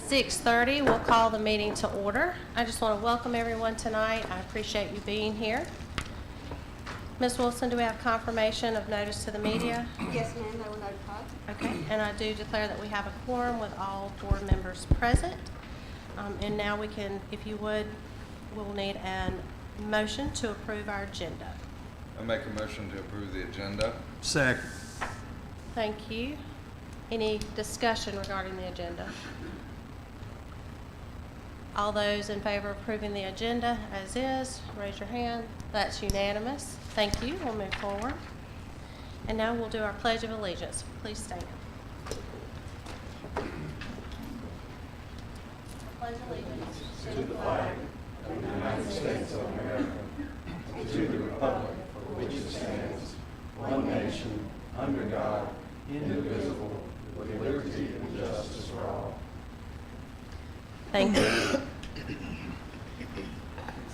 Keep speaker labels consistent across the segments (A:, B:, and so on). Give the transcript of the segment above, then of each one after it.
A: 6:30, we'll call the meeting to order. I just want to welcome everyone tonight. I appreciate you being here. Ms. Wilson, do we have confirmation of notice to the media?
B: Yes, ma'am, they were notified.
A: Okay, and I do declare that we have a quorum with all board members present. And now we can, if you would, we'll need a motion to approve our agenda.
C: I make a motion to approve the agenda.
D: Second.
A: Thank you. Any discussion regarding the agenda? All those in favor of approving the agenda as is, raise your hand. That's unanimous. Thank you. We'll move forward. And now we'll do our Pledge of Allegiance. Please stand. Pledge allegiance to the flag of the United States of America and to the republic for which it stands, one nation, under God, indivisible, with liberty and justice for all. Thank you.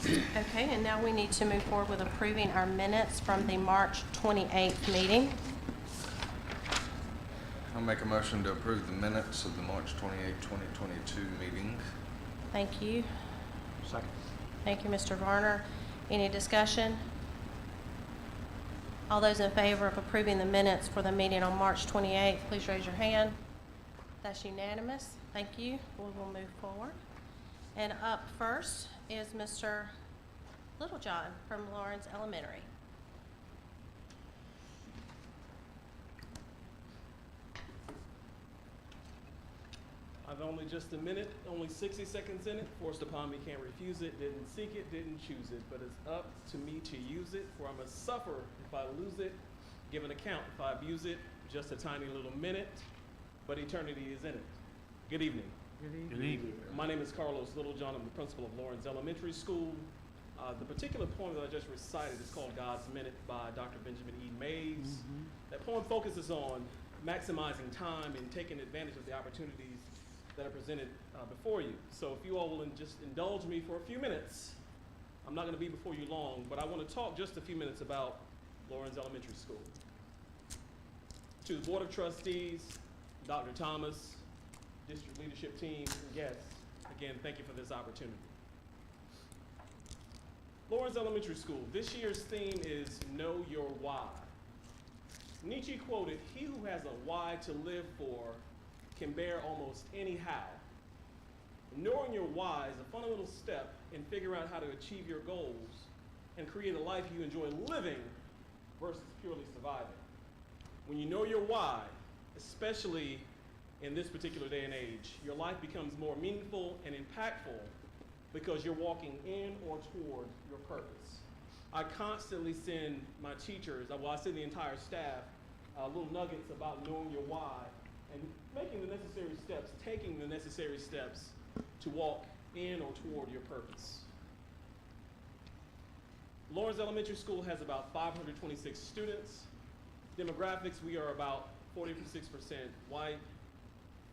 A: Okay, and now we need to move forward with approving our minutes from the March 28th meeting.
C: I'll make a motion to approve the minutes of the March 28, 2022 meeting.
A: Thank you.
D: Second.
A: Thank you, Mr. Varner. Any discussion? All those in favor of approving the minutes for the meeting on March 28th, please raise your hand. That's unanimous. Thank you. We will move forward. And up first is Mr. Littlejohn from Lawrence Elementary.
E: I've only just a minute, only 60 seconds in it, forced upon me, can't refuse it, didn't seek it, didn't choose it, but it's up to me to use it, for I must suffer if I lose it, give an account if I abuse it, just a tiny little minute, but eternity is in it. Good evening.
D: Good evening.
E: My name is Carlos Littlejohn. I'm the principal of Lawrence Elementary School. The particular poem that I just recited is called God's Minute by Dr. Benjamin E. Mays. That poem focuses on maximizing time and taking advantage of the opportunities that are presented before you. So if you all will just indulge me for a few minutes, I'm not going to be before you long, but I want to talk just a few minutes about Lawrence Elementary School. To the Board of Trustees, Dr. Thomas, district leadership team, and guests, again, thank you for this opportunity. Lawrence Elementary School, this year's theme is Know Your Why. Nietzsche quoted, "He who has a why to live for can bear almost any how." Knowing your why is a fundamental step in figuring out how to achieve your goals and create a life you enjoy living versus purely surviving. When you know your why, especially in this particular day and age, your life becomes more meaningful and impactful because you're walking in or toward your purpose. I constantly send my teachers, I send the entire staff, little nuggets about knowing your why and making the necessary steps, taking the necessary steps to walk in or toward your purpose. Lawrence Elementary School has about 526 students. Demographics, we are about 46% white,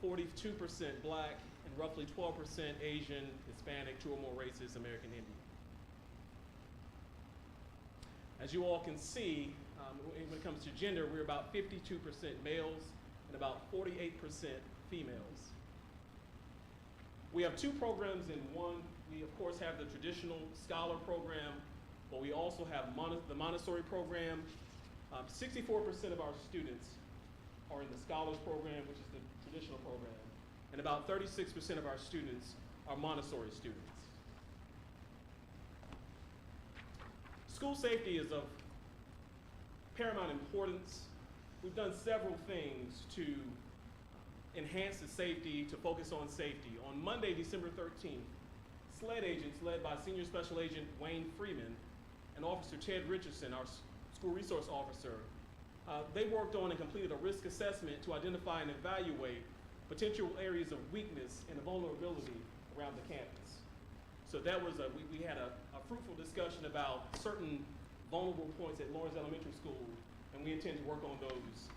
E: 42% black, and roughly 12% Asian, Hispanic, 2 or more races, American Indian. As you all can see, when it comes to gender, we're about 52% males and about 48% females. We have 2 programs in one. We, of course, have the traditional scholar program, but we also have the Montessori program. 64% of our students are in the scholars program, which is the traditional program, and about 36% of our students are Montessori students. School safety is of paramount importance. We've done several things to enhance the safety, to focus on safety. On Monday, December 13th, SLED agents led by Senior Special Agent Wayne Freeman and Officer Ted Richardson, our school resource officer, they worked on and completed a risk assessment to identify and evaluate potential areas of weakness and vulnerability around the campus. So that was we had a fruitful discussion about certain vulnerable points at Lawrence Elementary School, and we intend to work on those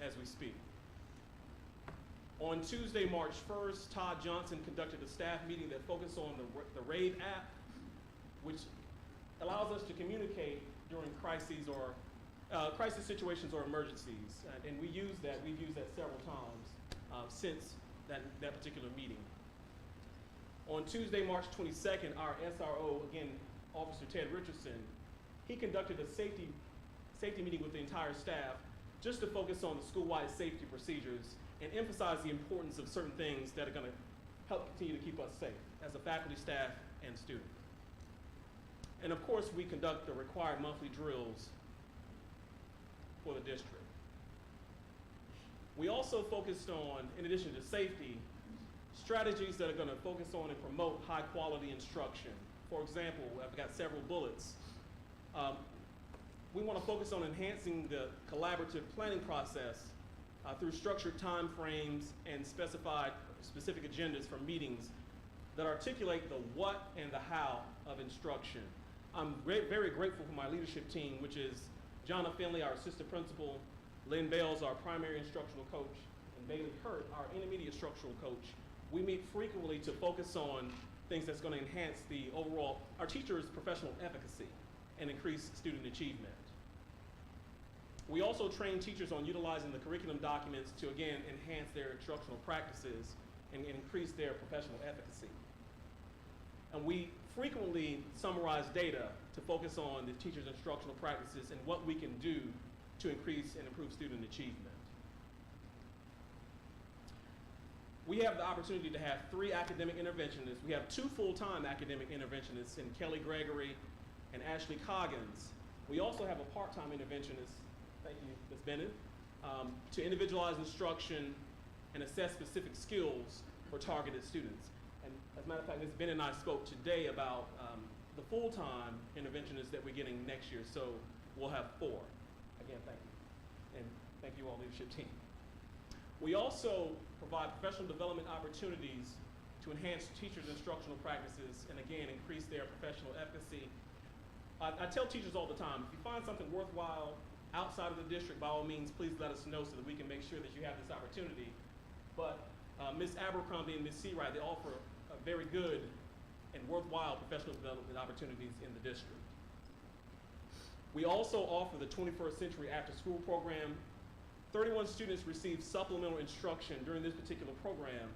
E: as we speak. On Tuesday, March 1st, Todd Johnson conducted a staff meeting that focused on the RAVE app, which allows us to communicate during crises or crisis situations or emergencies, and we've used that several times since that particular meeting. On Tuesday, March 22nd, our SRO, again, Officer Ted Richardson, he conducted a safety meeting with the entire staff just to focus on the school-wide safety procedures and emphasize the importance of certain things that are going to help continue to keep us safe as a faculty, staff, and student. And of course, we conduct the required monthly drills for the district. We also focused on, in addition to safety, strategies that are going to focus on and promote high-quality instruction. For example, I've got several bullets. We want to focus on enhancing the collaborative planning process through structured time frames and specific agendas for meetings that articulate the what and the how of instruction. I'm very grateful for my leadership team, which is Jonna Finley, our assistant principal, Lynn Bales, our primary instructional coach, and Bailey Hurt, our intermediate structural coach. We meet frequently to focus on things that's going to enhance the overall, our teachers' professional efficacy and increase student achievement. We also train teachers on utilizing the curriculum documents to, again, enhance their instructional practices and increase their professional efficacy. And we frequently summarize data to focus on the teachers' instructional practices and what we can do to increase and improve student achievement. We have the opportunity to have 3 academic interventionists. We have 2 full-time academic interventionists in Kelly Gregory and Ashley Coggins. We also have a part-time interventionist, thank you, Ms. Bennett, to individualize instruction and assess specific skills for targeted students. And as a matter of fact, Ms. Bennett and I spoke today about the full-time interventionists that we're getting next year, so we'll have 4. Again, thank you. And thank you all, leadership team. We also provide professional development opportunities to enhance teachers' instructional practices and, again, increase their professional efficacy. I tell teachers all the time, if you find something worthwhile outside of the district, by all means, please let us know so that we can make sure that you have this opportunity. But Ms. Abercrombie and Ms. Seawright, they offer a very good and worthwhile professional development opportunities in the district. We also offer the 21st Century After School program. 31 students receive supplemental instruction during this particular program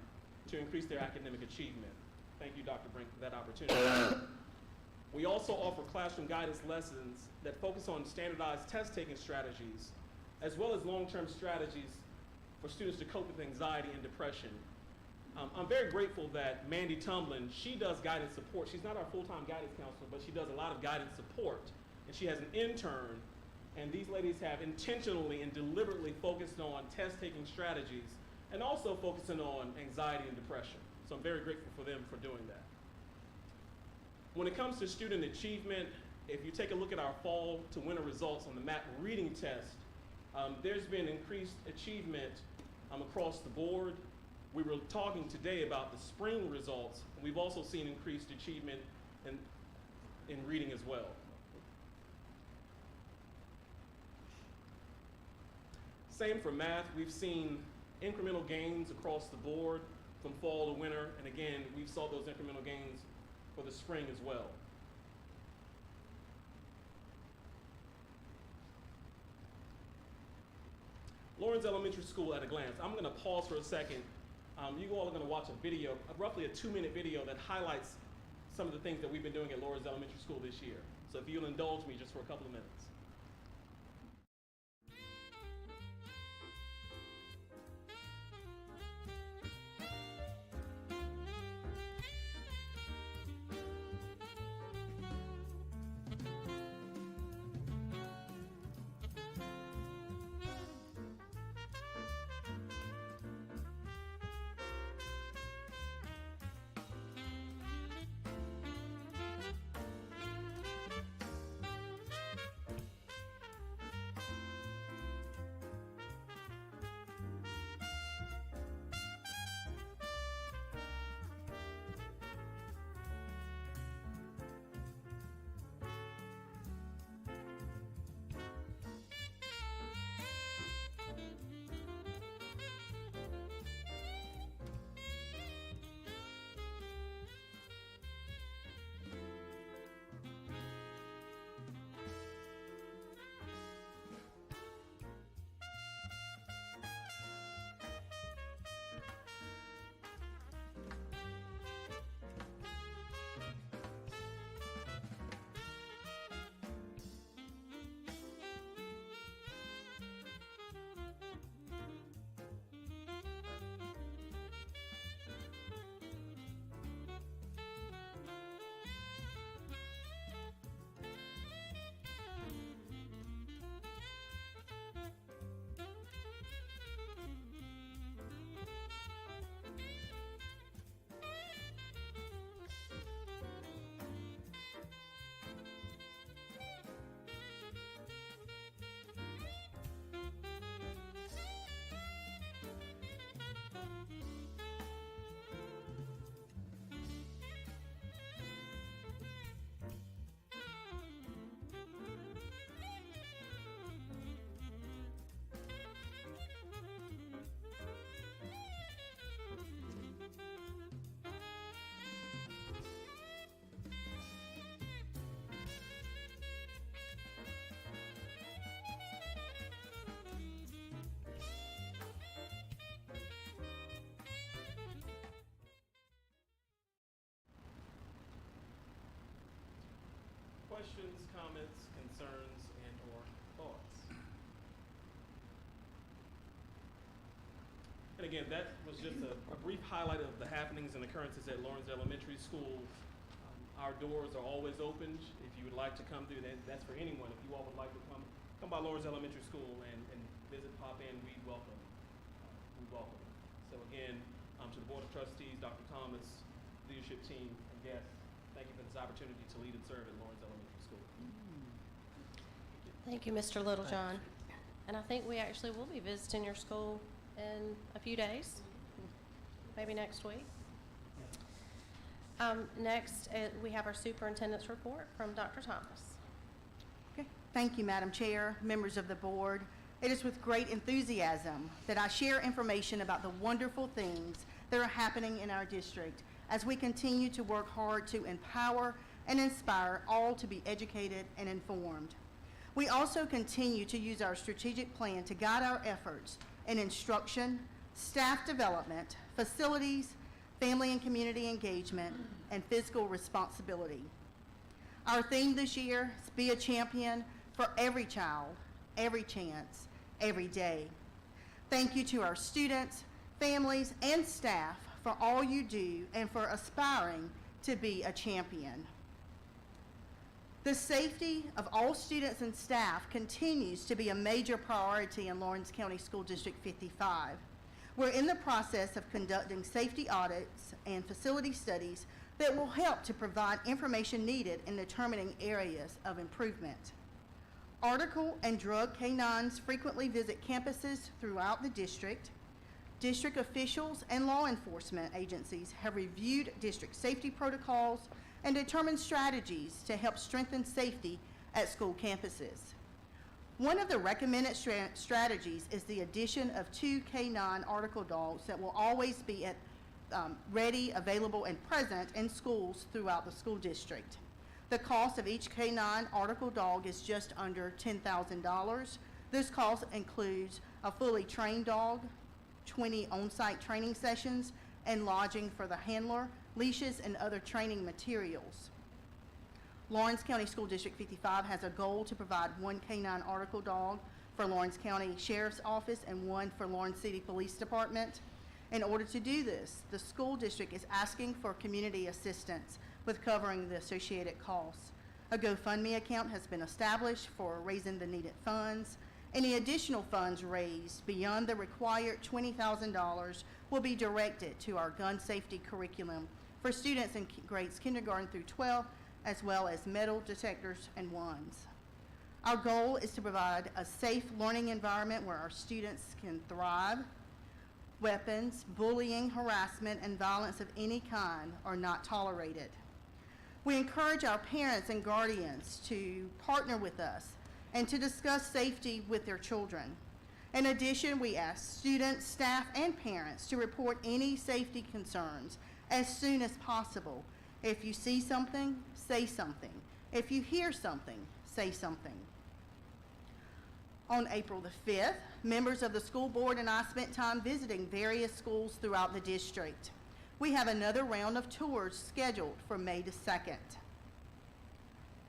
E: to increase their academic achievement. Thank you, Dr. Brink, for that opportunity. We also offer classroom guidance lessons that focus on standardized test-taking strategies, as well as long-term strategies for students to cope with anxiety and depression. I'm very grateful that Mandy Tumblin, she does guidance support. She's not our full-time guidance counselor, but she does a lot of guidance support. And she has an intern, and these ladies have intentionally and deliberately focused on test-taking strategies and also focusing on anxiety and depression. So I'm very grateful for them for doing that. When it comes to student achievement, if you take a look at our fall to winter results on the MAP reading test, there's been increased achievement across the board. We were talking today about the spring results, and we've also seen increased achievement in reading as well. Same for math. We've seen incremental gains across the board from fall to winter, and again, we saw those incremental gains for the spring as well. Lawrence Elementary School at a glance. I'm going to pause for a second. You all are going to watch a video, roughly a 2-minute video that highlights some of the things that we've been doing at Lawrence Elementary School this year. So if you'll indulge me just for a couple of minutes. questions, comments, concerns, and/or thoughts? And again, that was just a brief highlight of the happenings and occurrences at Lawrence Elementary School. Our doors are always open. If you would like to come through, that's for anyone. If you all would like to come by Lawrence Elementary School and visit, pop in, we welcome. So again, to the Board of Trustees, Dr. Thomas, leadership team, and guests, thank you for this opportunity to lead and serve at Lawrence Elementary School.
B: Thank you, Mr. Littlejohn. And I think we actually will be visiting your school in a few days, maybe next week. Next, we have our superintendent's report from Dr. Thomas.
F: Okay. Thank you, Madam Chair, members of the board. It is with great enthusiasm that I share information about the wonderful things that are happening in our district as we continue to work hard to empower and inspire all to be educated and informed. We also continue to use our strategic plan to guide our efforts in instruction, staff development, facilities, family and community engagement, and fiscal responsibility. Our theme this year is Be a Champion for Every Child, Every Chance, Every Day. Thank you to our students, families, and staff for all you do and for aspiring to be a champion. The safety of all students and staff continues to be a major priority in Lawrence County School District 55. We're in the process of conducting safety audits and facility studies that will help to provide information needed in determining areas of improvement. Article and drug canines frequently visit campuses throughout the district. District officials and law enforcement agencies have reviewed district safety protocols and determined strategies to help strengthen safety at school campuses. One of the recommended strategies is the addition of 2 canine article dogs that will always be at ready, available, and present in schools throughout the school district. The cost of each canine article dog is just under $10,000. This cost includes a fully trained dog, 20 on-site training sessions, and lodging for the handler, leashes, and other training materials. Lawrence County School District 55 has a goal to provide 1 canine article dog for Lawrence County Sheriff's Office and 1 for Lawrence City Police Department. In order to do this, the school district is asking for community assistance with covering the associated costs. A GoFundMe account has been established for raising the needed funds. Any additional funds raised beyond the required $20,000 will be directed to our gun safety curriculum for students in grades kindergarten through 12, as well as metal detectors and wands. Our goal is to provide a safe learning environment where our students can thrive. Weapons, bullying, harassment, and violence of any kind are not tolerated. We encourage our parents and guardians to partner with us and to discuss safety with their children. In addition, we ask students, staff, and parents to report any safety concerns as soon as possible. If you see something, say something. If you hear something, say something. On April the 5th, members of the school board and I spent time visiting various schools throughout the district. We have another round of tours scheduled for May the 2nd.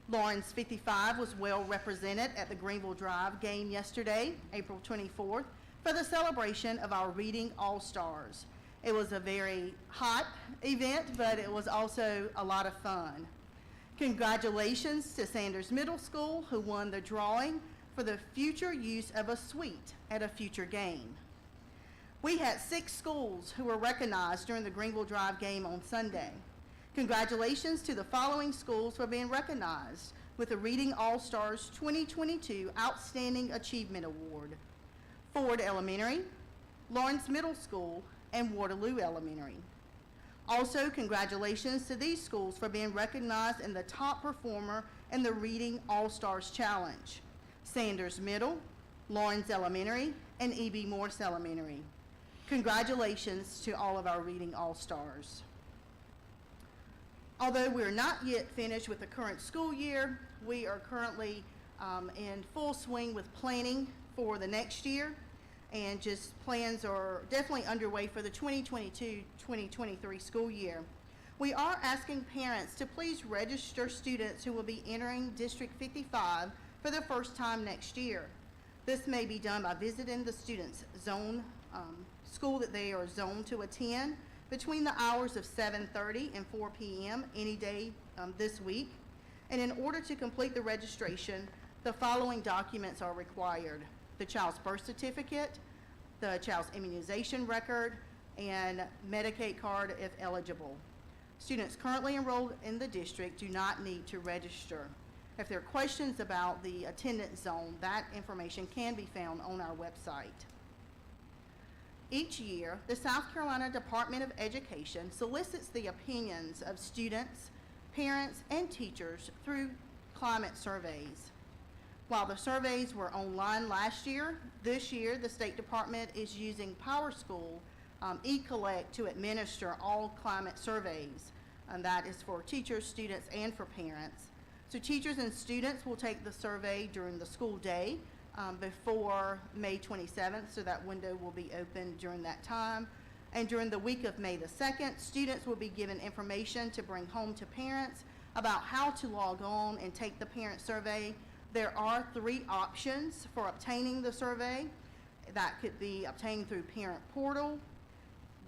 F: Lawrence 55 was well represented at the Greenville Drive game yesterday, April 24th, for the celebration of our Reading All-Stars. It was a very hot event, but it was also a lot of fun. Congratulations to Sanders Middle School, who won the drawing for the future use of a suite at a future game. We had 6 schools who were recognized during the Greenville Drive game on Sunday. Congratulations to the following schools for being recognized with the Reading All-Stars 2022 Outstanding Achievement Award: Ford Elementary, Lawrence Middle School, and Waterloo Elementary. Also, congratulations to these schools for being recognized in the top performer in the Reading All-Stars Challenge: Sanders Middle, Lawrence Elementary, and E.B. Morse Elementary. Congratulations to all of our Reading All-Stars. Although we're not yet finished with the current school year, we are currently in full swing with planning for the next year, and just plans are definitely underway for the 2022-2023 school year. We are asking parents to please register students who will be entering District 55 for the first time next year. This may be done by visiting the student's zone, school that they are zoned to attend between the hours of 7:30 and 4 p.m. any day this week. And in order to complete the registration, the following documents are required: the child's birth certificate, the child's immunization record, and Medicaid card if eligible. Students currently enrolled in the district do not need to register. If there are questions about the attendance zone, that information can be found on our website. Each year, the South Carolina Department of Education solicits the opinions of students, parents, and teachers through climate surveys. While the surveys were online last year, this year the State Department is using PowerSchool eCollect to administer all climate surveys, and that is for teachers, students, and for parents. So teachers and students will take the survey during the school day before May 27th, so that window will be open during that time. And during the week of May the 2nd, students will be given information to bring home to parents about how to log on and take the parent survey. There are 3 options for obtaining the survey. That could be obtained through Parent Portal,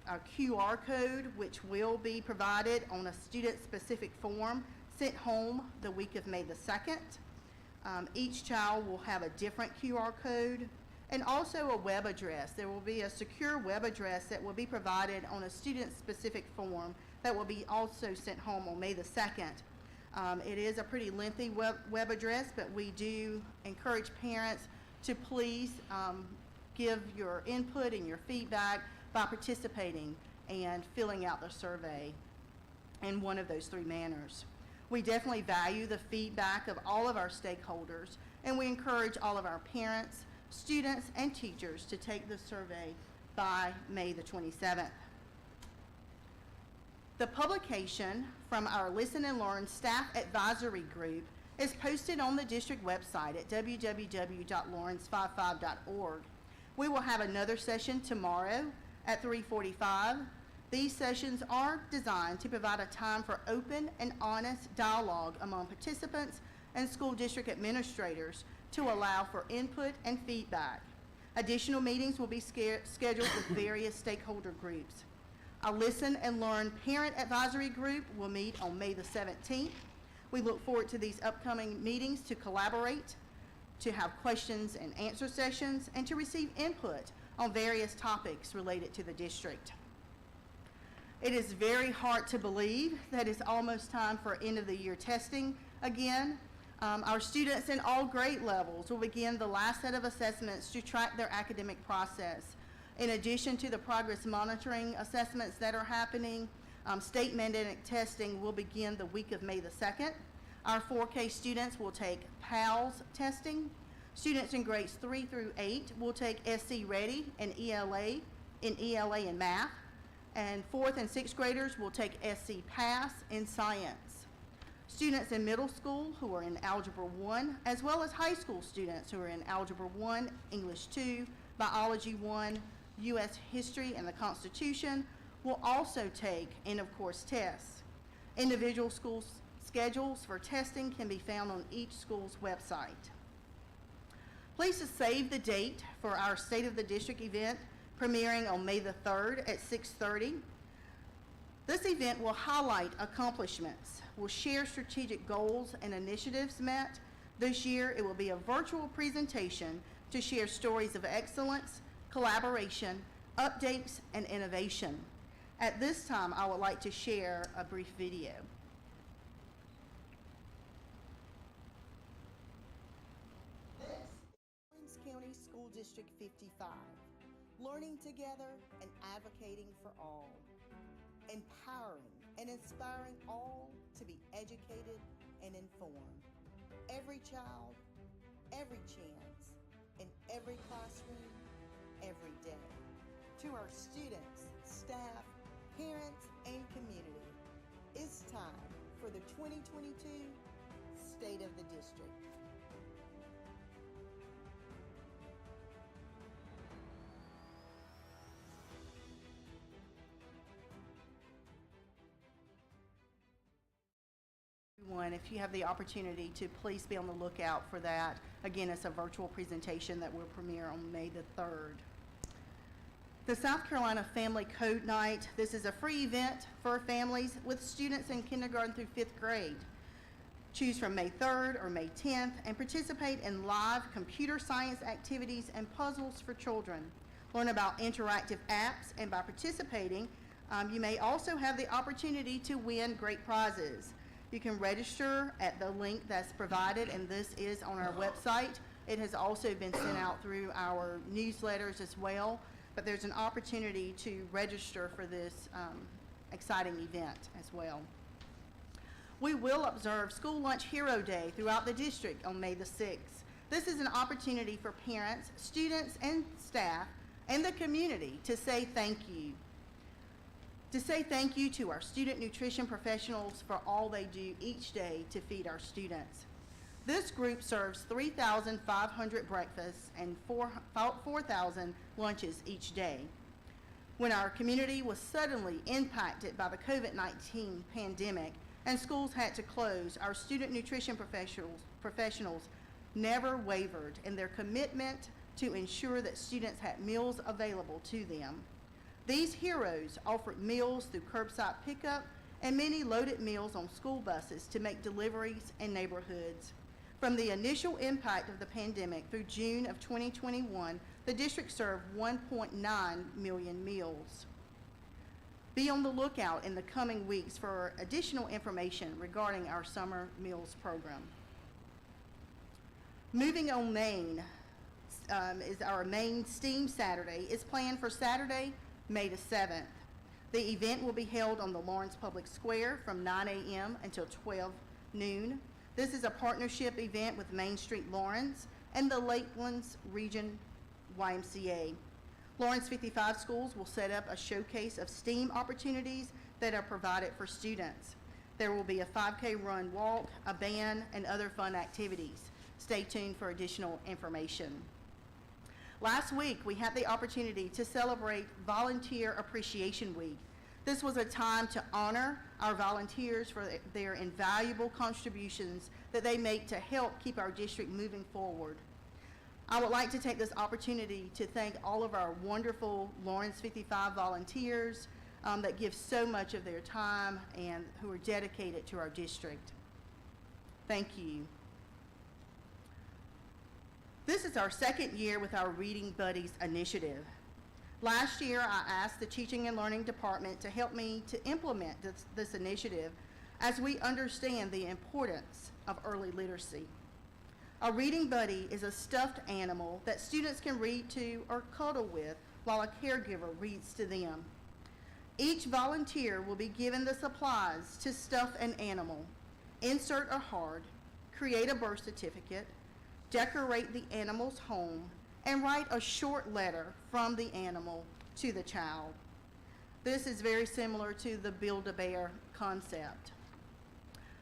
F: a QR code, which will be provided on a student-specific form sent home the week of May the 2nd. Each child will have a different QR code, and also a web address. There will be a secure web address that will be provided on a student-specific form that will be also sent home on May the 2nd. It is a pretty lengthy web address, but we do encourage parents to please give your input and your feedback by participating and filling out the survey in one of those 3 manners. We definitely value the feedback of all of our stakeholders, and we encourage all of our parents, students, and teachers to take the survey by May the 27th. The publication from our Listen and Learn Staff Advisory Group is posted on the district website at www.lawrence55.org. We will have another session tomorrow at 3:45. These sessions are designed to provide a time for open and honest dialogue among participants and school district administrators to allow for input and feedback. Additional meetings will be scheduled with various stakeholder groups. Our Listen and Learn Parent Advisory Group will meet on May the 17th. We look forward to these upcoming meetings to collaborate, to have questions and answer sessions, and to receive input on various topics related to the district. It is very hard to believe that it's almost time for end of the year testing again. Our students in all grade levels will begin the last set of assessments to track their academic process. In addition to the progress monitoring assessments that are happening, state mandated testing will begin the week of May the 2nd. Our 4K students will take PALS testing. Students in grades 3 through 8 will take SC Ready and ELA and math. And 4th and 6th graders will take SC Pass in science. Students in middle school who are in Algebra 1, as well as high school students who are in Algebra 1, English 2, Biology 1, U.S. History, and the Constitution will also take end-of-course tests. Individual school schedules for testing can be found on each school's website. Please save the date for our State of the District event premiering on May the 3rd at 6:30. This event will highlight accomplishments, will share strategic goals and initiatives met. This year, it will be a virtual presentation to share stories of excellence, collaboration, updates, and innovation. At this time, I would like to share a brief video. Lawrence County School District 55. Learning together and advocating for all. Empowering and inspiring all to be educated and informed. Every child, every chance, in every classroom, every day. To our students, staff, parents, and community, it's time for the 2022 State of the District. and if you have the opportunity to, please be on the lookout for that. Again, it's a virtual presentation that will premiere on May the 3rd. The South Carolina Family Code Night. This is a free event for families with students in kindergarten through 5th grade. Choose from May 3rd or May 10th and participate in live computer science activities and puzzles for children. Learn about interactive apps, and by participating, you may also have the opportunity to win great prizes. You can register at the link that's provided, and this is on our website. It has also been sent out through our newsletters as well, but there's an opportunity to register for this exciting event as well. We will observe School Lunch Hero Day throughout the district on May the 6th. This is an opportunity for parents, students, and staff, and the community to say thank you. To say thank you to our student nutrition professionals for all they do each day to feed our students. This group serves 3,500 breakfasts and 4,000 lunches each day. When our community was suddenly impacted by the COVID-19 pandemic and schools had to close, our student nutrition professionals never wavered in their commitment to ensure that students had meals available to them. These heroes offered meals through curbside pickup and many loaded meals on school buses to make deliveries in neighborhoods. From the initial impact of the pandemic through June of 2021, the district served 1.9 million meals. Be on the lookout in the coming weeks for additional information regarding our summer meals program. Moving on Main is our Main STEAM Saturday. It's planned for Saturday, May the 7th. The event will be held on the Lawrence Public Square from 9 a.m. until 12 noon. This is a partnership event with Main Street Lawrence and the Lakelands Region YMCA. Lawrence 55 schools will set up a showcase of STEAM opportunities that are provided for students. There will be a 5K run walk, a band, and other fun activities. Stay tuned for additional information. Last week, we had the opportunity to celebrate Volunteer Appreciation Week. This was a time to honor our volunteers for their invaluable contributions that they make to help keep our district moving forward. I would like to take this opportunity to thank all of our wonderful Lawrence 55 volunteers that give so much of their time and who are dedicated to our district. Thank you. This is our second year with our Reading Buddies initiative. Last year, I asked the Teaching and Learning Department to help me to implement this initiative as we understand the importance of early literacy. A reading buddy is a stuffed animal that students can read to or cuddle with while a caregiver reads to them. Each volunteer will be given the supplies to stuff an animal, insert a heart, create a birth certificate, decorate the animal's home, and write a short letter from the animal to the child. This is very similar to the Build-A-Bear concept.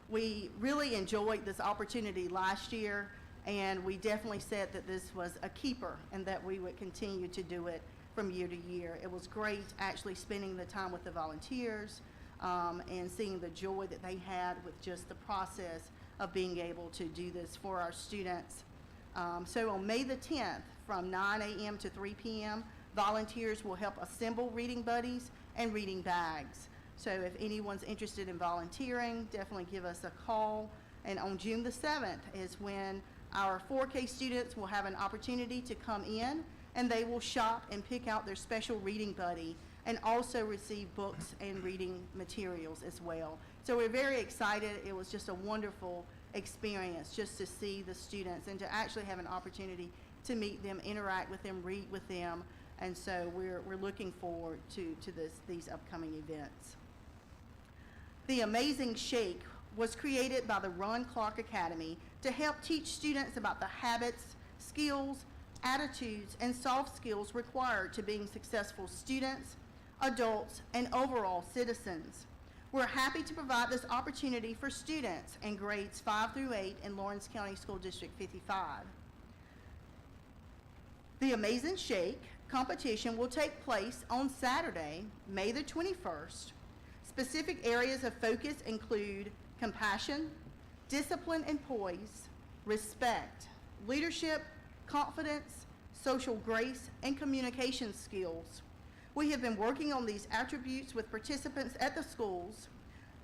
F: We really enjoyed this opportunity last year, and we definitely said that this was a keeper and that we would continue to do it from year to year. It was great actually spending the time with the volunteers and seeing the joy that they had with just the process of being able to do this for our students. So on May the 10th, from 9 a.m. to 3 p.m., volunteers will help assemble reading buddies and reading bags. So if anyone's interested in volunteering, definitely give us a call. And on June the 7th is when our 4K students will have an opportunity to come in, and they will shop and pick out their special reading buddy and also receive books and reading materials as well. So we're very excited. It was just a wonderful experience just to see the students and to actually have an opportunity to meet them, interact with them, read with them. And so we're looking forward to these upcoming events. The Amazing Shake was created by the Ron Clark Academy to help teach students about the habits, skills, attitudes, and soft skills required to being successful students, adults, and overall citizens. We're happy to provide this opportunity for students in grades 5 through 8 in Lawrence County School District 55. The Amazing Shake competition will take place on Saturday, May the 21st. Specific areas of focus include compassion, discipline and poise, respect, leadership, confidence, social grace, and communication skills. We have been working on these attributes with participants at the schools.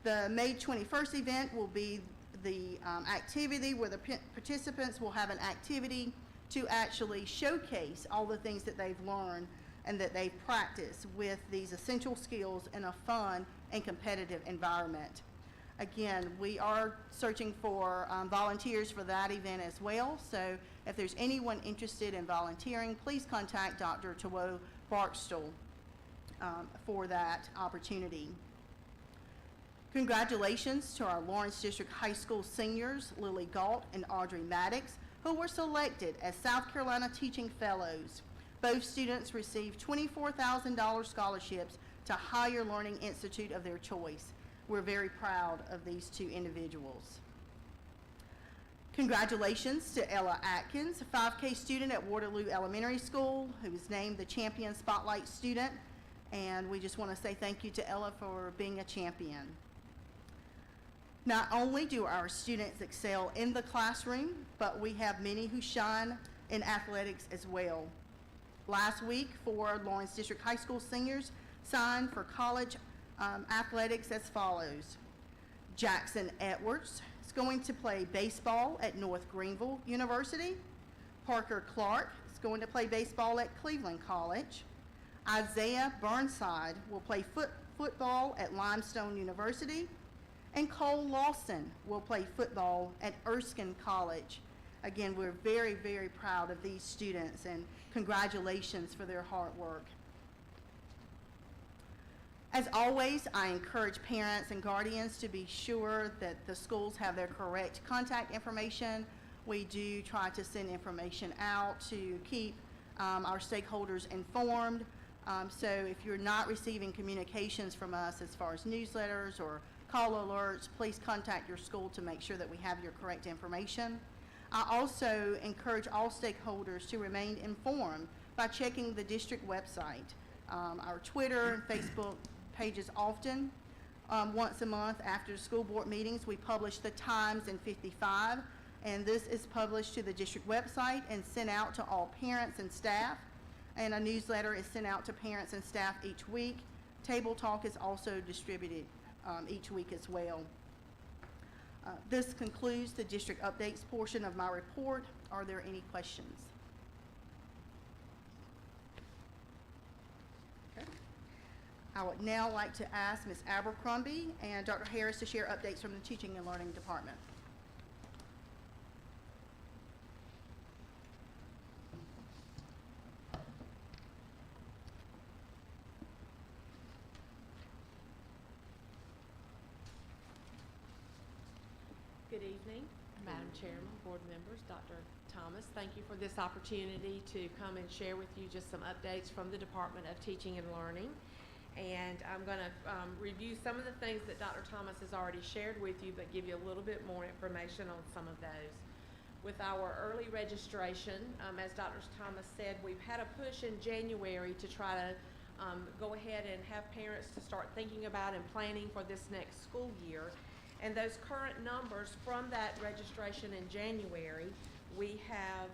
F: The May 21st event will be the activity where the participants will have an activity to actually showcase all the things that they've learned and that they've practiced with these essential skills in a fun and competitive environment. Again, we are searching for volunteers for that event as well, so if there's anyone interested in volunteering, please contact Dr. Tawo Barksdale for that opportunity. Congratulations to our Lawrence District High School seniors, Lily Galt and Audrey Maddox, who were selected as South Carolina Teaching Fellows. Both students received $24,000 scholarships to Higher Learning Institute of their choice. We're very proud of these two individuals. Congratulations to Ella Atkins, a 5K student at Waterloo Elementary School, who was named the Champion Spotlight Student. And we just want to say thank you to Ella for being a champion. Not only do our students excel in the classroom, but we have many who shine in athletics as well. Last week, 4 Lawrence District High School seniors signed for college athletics as follows. Jackson Edwards is going to play baseball at North Greenville University. Parker Clark is going to play baseball at Cleveland College. Isaiah Burnside will play football at Limestone University. And Cole Lawson will play football at Erskine College. Again, we're very, very proud of these students, and congratulations for their hard work. As always, I encourage parents and guardians to be sure that the schools have their correct contact information. We do try to send information out to keep our stakeholders informed. So if you're not receiving communications from us as far as newsletters or call alerts, please contact your school to make sure that we have your correct information. I also encourage all stakeholders to remain informed by checking the district website. Our Twitter and Facebook pages often. Once a month after school board meetings, we publish the Times in 55, and this is published to the district website and sent out to all parents and staff. And a newsletter is sent out to parents and staff each week. Table Talk is also distributed each week as well. This concludes the district updates portion of my report. Are there any questions? Okay. I would now like to ask Ms. Abercrombie and Dr. Harris to share updates from the Teaching and Learning Department.
G: Good evening, Madam Chairman, board members, Dr. Thomas. Thank you for this opportunity to come and share with you just some updates from the Department of Teaching and Learning. And I'm going to review some of the things that Dr. Thomas has already shared with you, but give you a little bit more information on some of those. With our early registration, as Dr. Thomas said, we've had a push in January to try to go ahead and have parents to start thinking about and planning for this next school year. And those current numbers from that registration in January, we have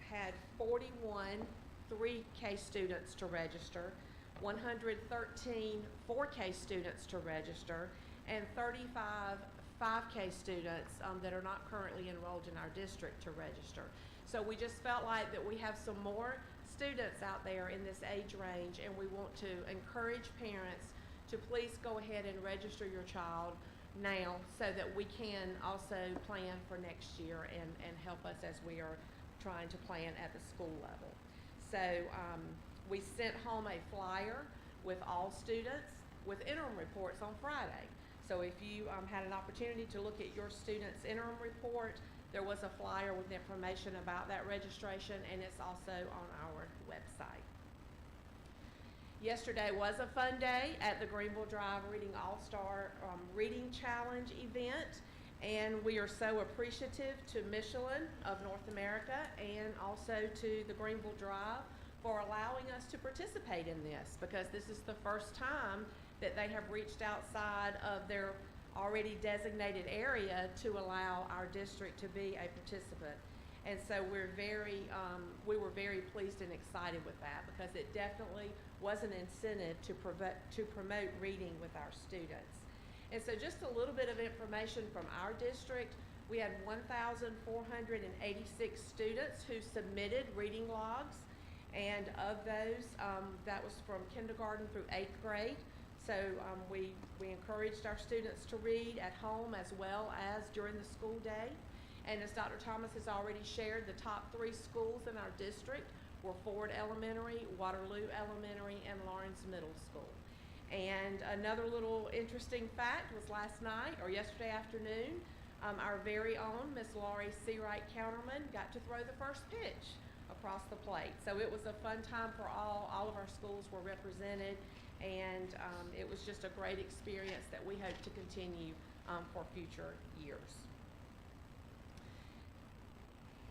G: had 41 3K students to register, 113 4K students to register, and 35 5K students that are not currently enrolled in our district to register. So we just felt like that we have some more students out there in this age range, and we want to encourage parents to please go ahead and register your child now so that we can also plan for next year and help us as we are trying to plan at the school level. So we sent home a flyer with all students with interim reports on Friday. So if you had an opportunity to look at your student's interim report, there was a flyer with information about that registration, and it's also on our website. Yesterday was a fun day at the Greenville Drive Reading All-Star Reading Challenge event, and we are so appreciative to Michelin of North America and also to the Greenville Drive for allowing us to participate in this, because this is the first time that they have reached outside of their already designated area to allow our district to be a participant. And so we were very pleased and excited with that, because it definitely was an incentive to promote reading with our students. And so just a little bit of information from our district. We had 1,486 students who submitted reading logs, and of those, that was from kindergarten through 8th grade. So we encouraged our students to read at home as well as during the school day. And as Dr. Thomas has already shared, the top 3 schools in our district were Ford Elementary, Waterloo Elementary, and Lawrence Middle School. And another little interesting fact was last night, or yesterday afternoon, our very own Miss Laurie Seawright Counterman got to throw the first pitch across the plate. So it was a fun time for all of our schools were represented, and it was just a great experience that we hope to continue for future years.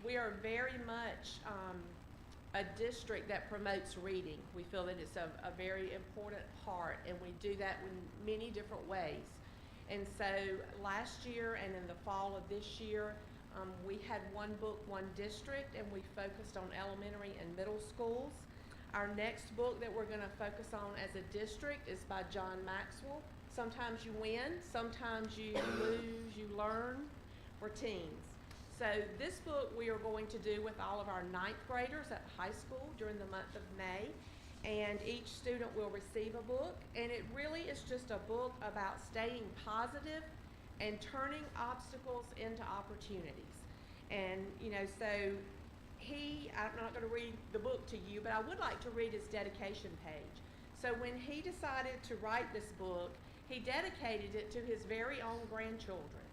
G: We are very much a district that promotes reading. We feel that it's a very important part, and we do that in many different ways. And so last year and in the fall of this year, we had one book, one district, and we focused on elementary and middle schools. Our next book that we're going to focus on as a district is by John Maxwell. Sometimes you win, sometimes you lose, you learn, for teens. So this book we are going to do with all of our 9th graders at high school during the month of May. And each student will receive a book, and it really is just a book about staying positive and turning obstacles into opportunities. And so I'm not going to read the book to you, but I would like to read his dedication page. So when he decided to write this book, he dedicated it to his very own grandchildren.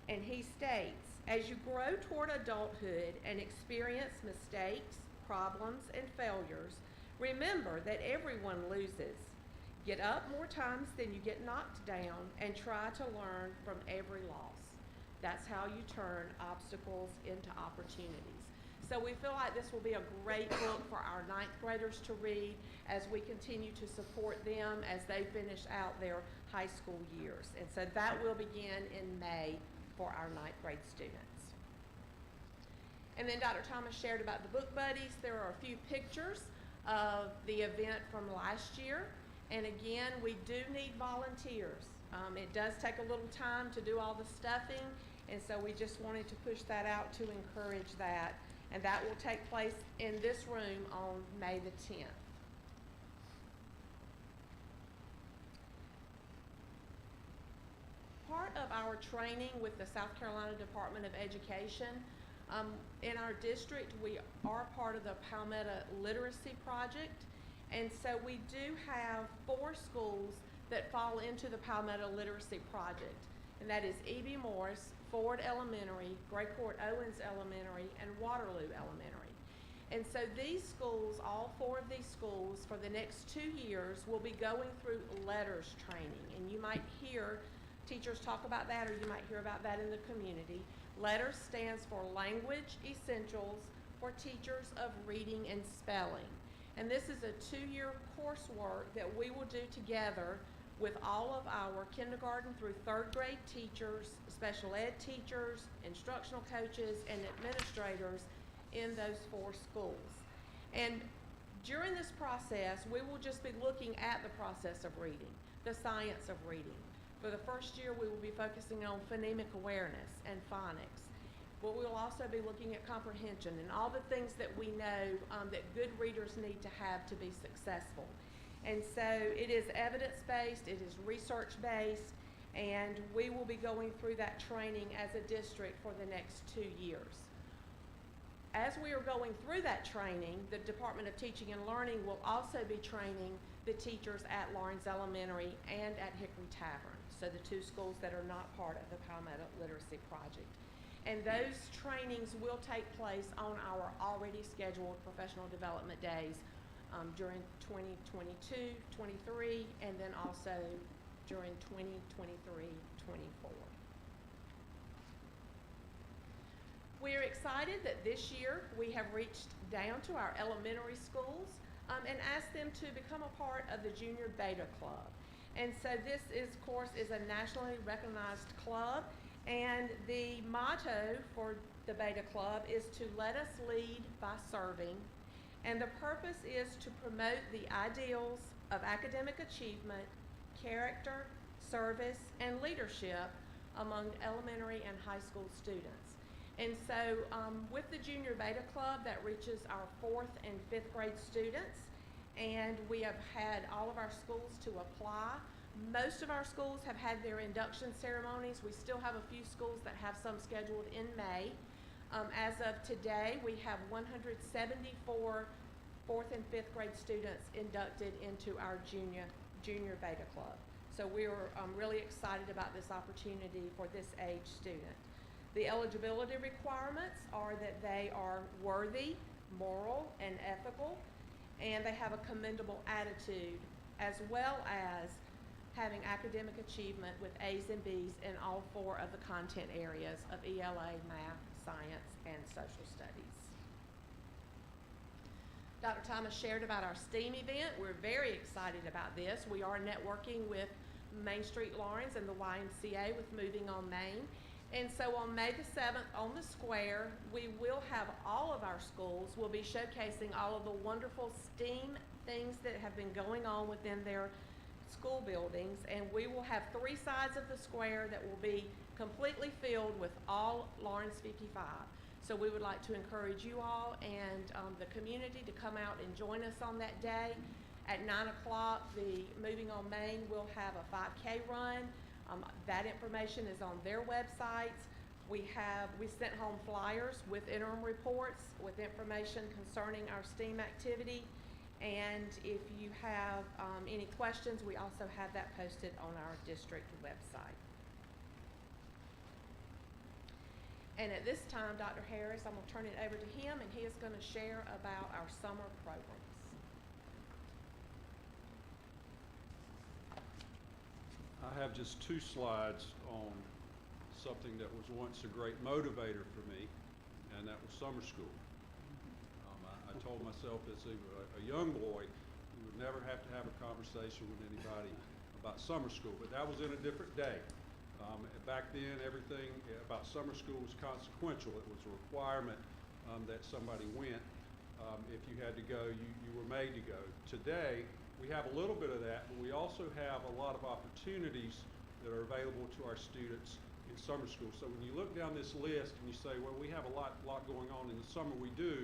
G: And he states, as you grow toward adulthood and experience mistakes, problems, and failures, remember that everyone loses. Get up more times than you get knocked down, and try to learn from every loss. That's how you turn obstacles into opportunities. So we feel like this will be a great book for our 9th graders to read as we continue to support them as they finish out their high school years. And so that will begin in May for our 9th grade students. And then Dr. Thomas shared about the book buddies. There are a few pictures of the event from last year. And again, we do need volunteers. It does take a little time to do all the stuffing, and so we just wanted to push that out to encourage that. And that will take place in this room on May the 10th. Part of our training with the South Carolina Department of Education, in our district, we are part of the Palmetto Literacy Project. And so we do have 4 schools that fall into the Palmetto Literacy Project. And that is E.B. Morris, Ford Elementary, Gray Court Owens Elementary, and Waterloo Elementary. And so these schools, all 4 of these schools, for the next 2 years, will be going through letters training. And you might hear teachers talk about that, or you might hear about that in the community. LETTERS stands for Language Essentials for Teachers of Reading and Spelling. And this is a 2-year coursework that we will do together with all of our kindergarten through 3rd grade teachers, special ed teachers, instructional coaches, and administrators in those 4 schools. And during this process, we will just be looking at the process of reading, the science of reading. For the first year, we will be focusing on phonemic awareness and phonics. But we will also be looking at comprehension and all the things that we know that good readers need to have to be successful. And so it is evidence-based, it is research-based, and we will be going through that training as a district for the next 2 years. As we are going through that training, the Department of Teaching and Learning will also be training the teachers at Lawrence Elementary and at Hickory Tavern, so the 2 schools that are not part of the Palmetto Literacy Project. And those trainings will take place on our already scheduled professional development days during 2022, 23, and then also during 2023, 24. We're excited that this year we have reached down to our elementary schools and asked them to become a part of the Junior Beta Club. And so this is, of course, is a nationally recognized club, and the motto for the Beta Club is to let us lead by serving, and the purpose is to promote the ideals of academic achievement, character, service, and leadership among elementary and high school students. And so with the Junior Beta Club, that reaches our 4th and 5th grade students, and we have had all of our schools to apply. Most of our schools have had their induction ceremonies. We still have a few schools that have some scheduled in May. As of today, we have 174 4th and 5th grade students inducted into our Junior Beta Club. So we're really excited about this opportunity for this age student. The eligibility requirements are that they are worthy, moral, and ethical, and they have a commendable attitude, as well as having academic achievement with A's and B's in all 4 of the content areas of ELA, math, science, and social studies. Dr. Thomas shared about our STEAM event. We're very excited about this. We are networking with Main Street Lawrence and the YMCA with Moving on Main. And so on May the 7th on the square, we will have all of our schools will be showcasing all of the wonderful STEAM things that have been going on within their school buildings. And we will have 3 sides of the square that will be completely filled with all Lawrence 55. So we would like to encourage you all and the community to come out and join us on that day. At 9 o'clock, the Moving on Main will have a 5K run. That information is on their websites. We sent home flyers with interim reports with information concerning our STEAM activity. And if you have any questions, we also have that posted on our district website. And at this time, Dr. Harris, I'm going to turn it over to him, and he is going to share about our summer programs.
H: I have just 2 slides on something that was once a great motivator for me, and that was summer school. I told myself as a young boy, you would never have to have a conversation with anybody about summer school, but that was in a different day. Back then, everything about summer school was consequential. It was a requirement that somebody went. If you had to go, you were made to go. Today, we have a little bit of that, but we also have a lot of opportunities that are available to our students in summer school. So when you look down this list and you say, well, we have a lot going on in the summer, we do,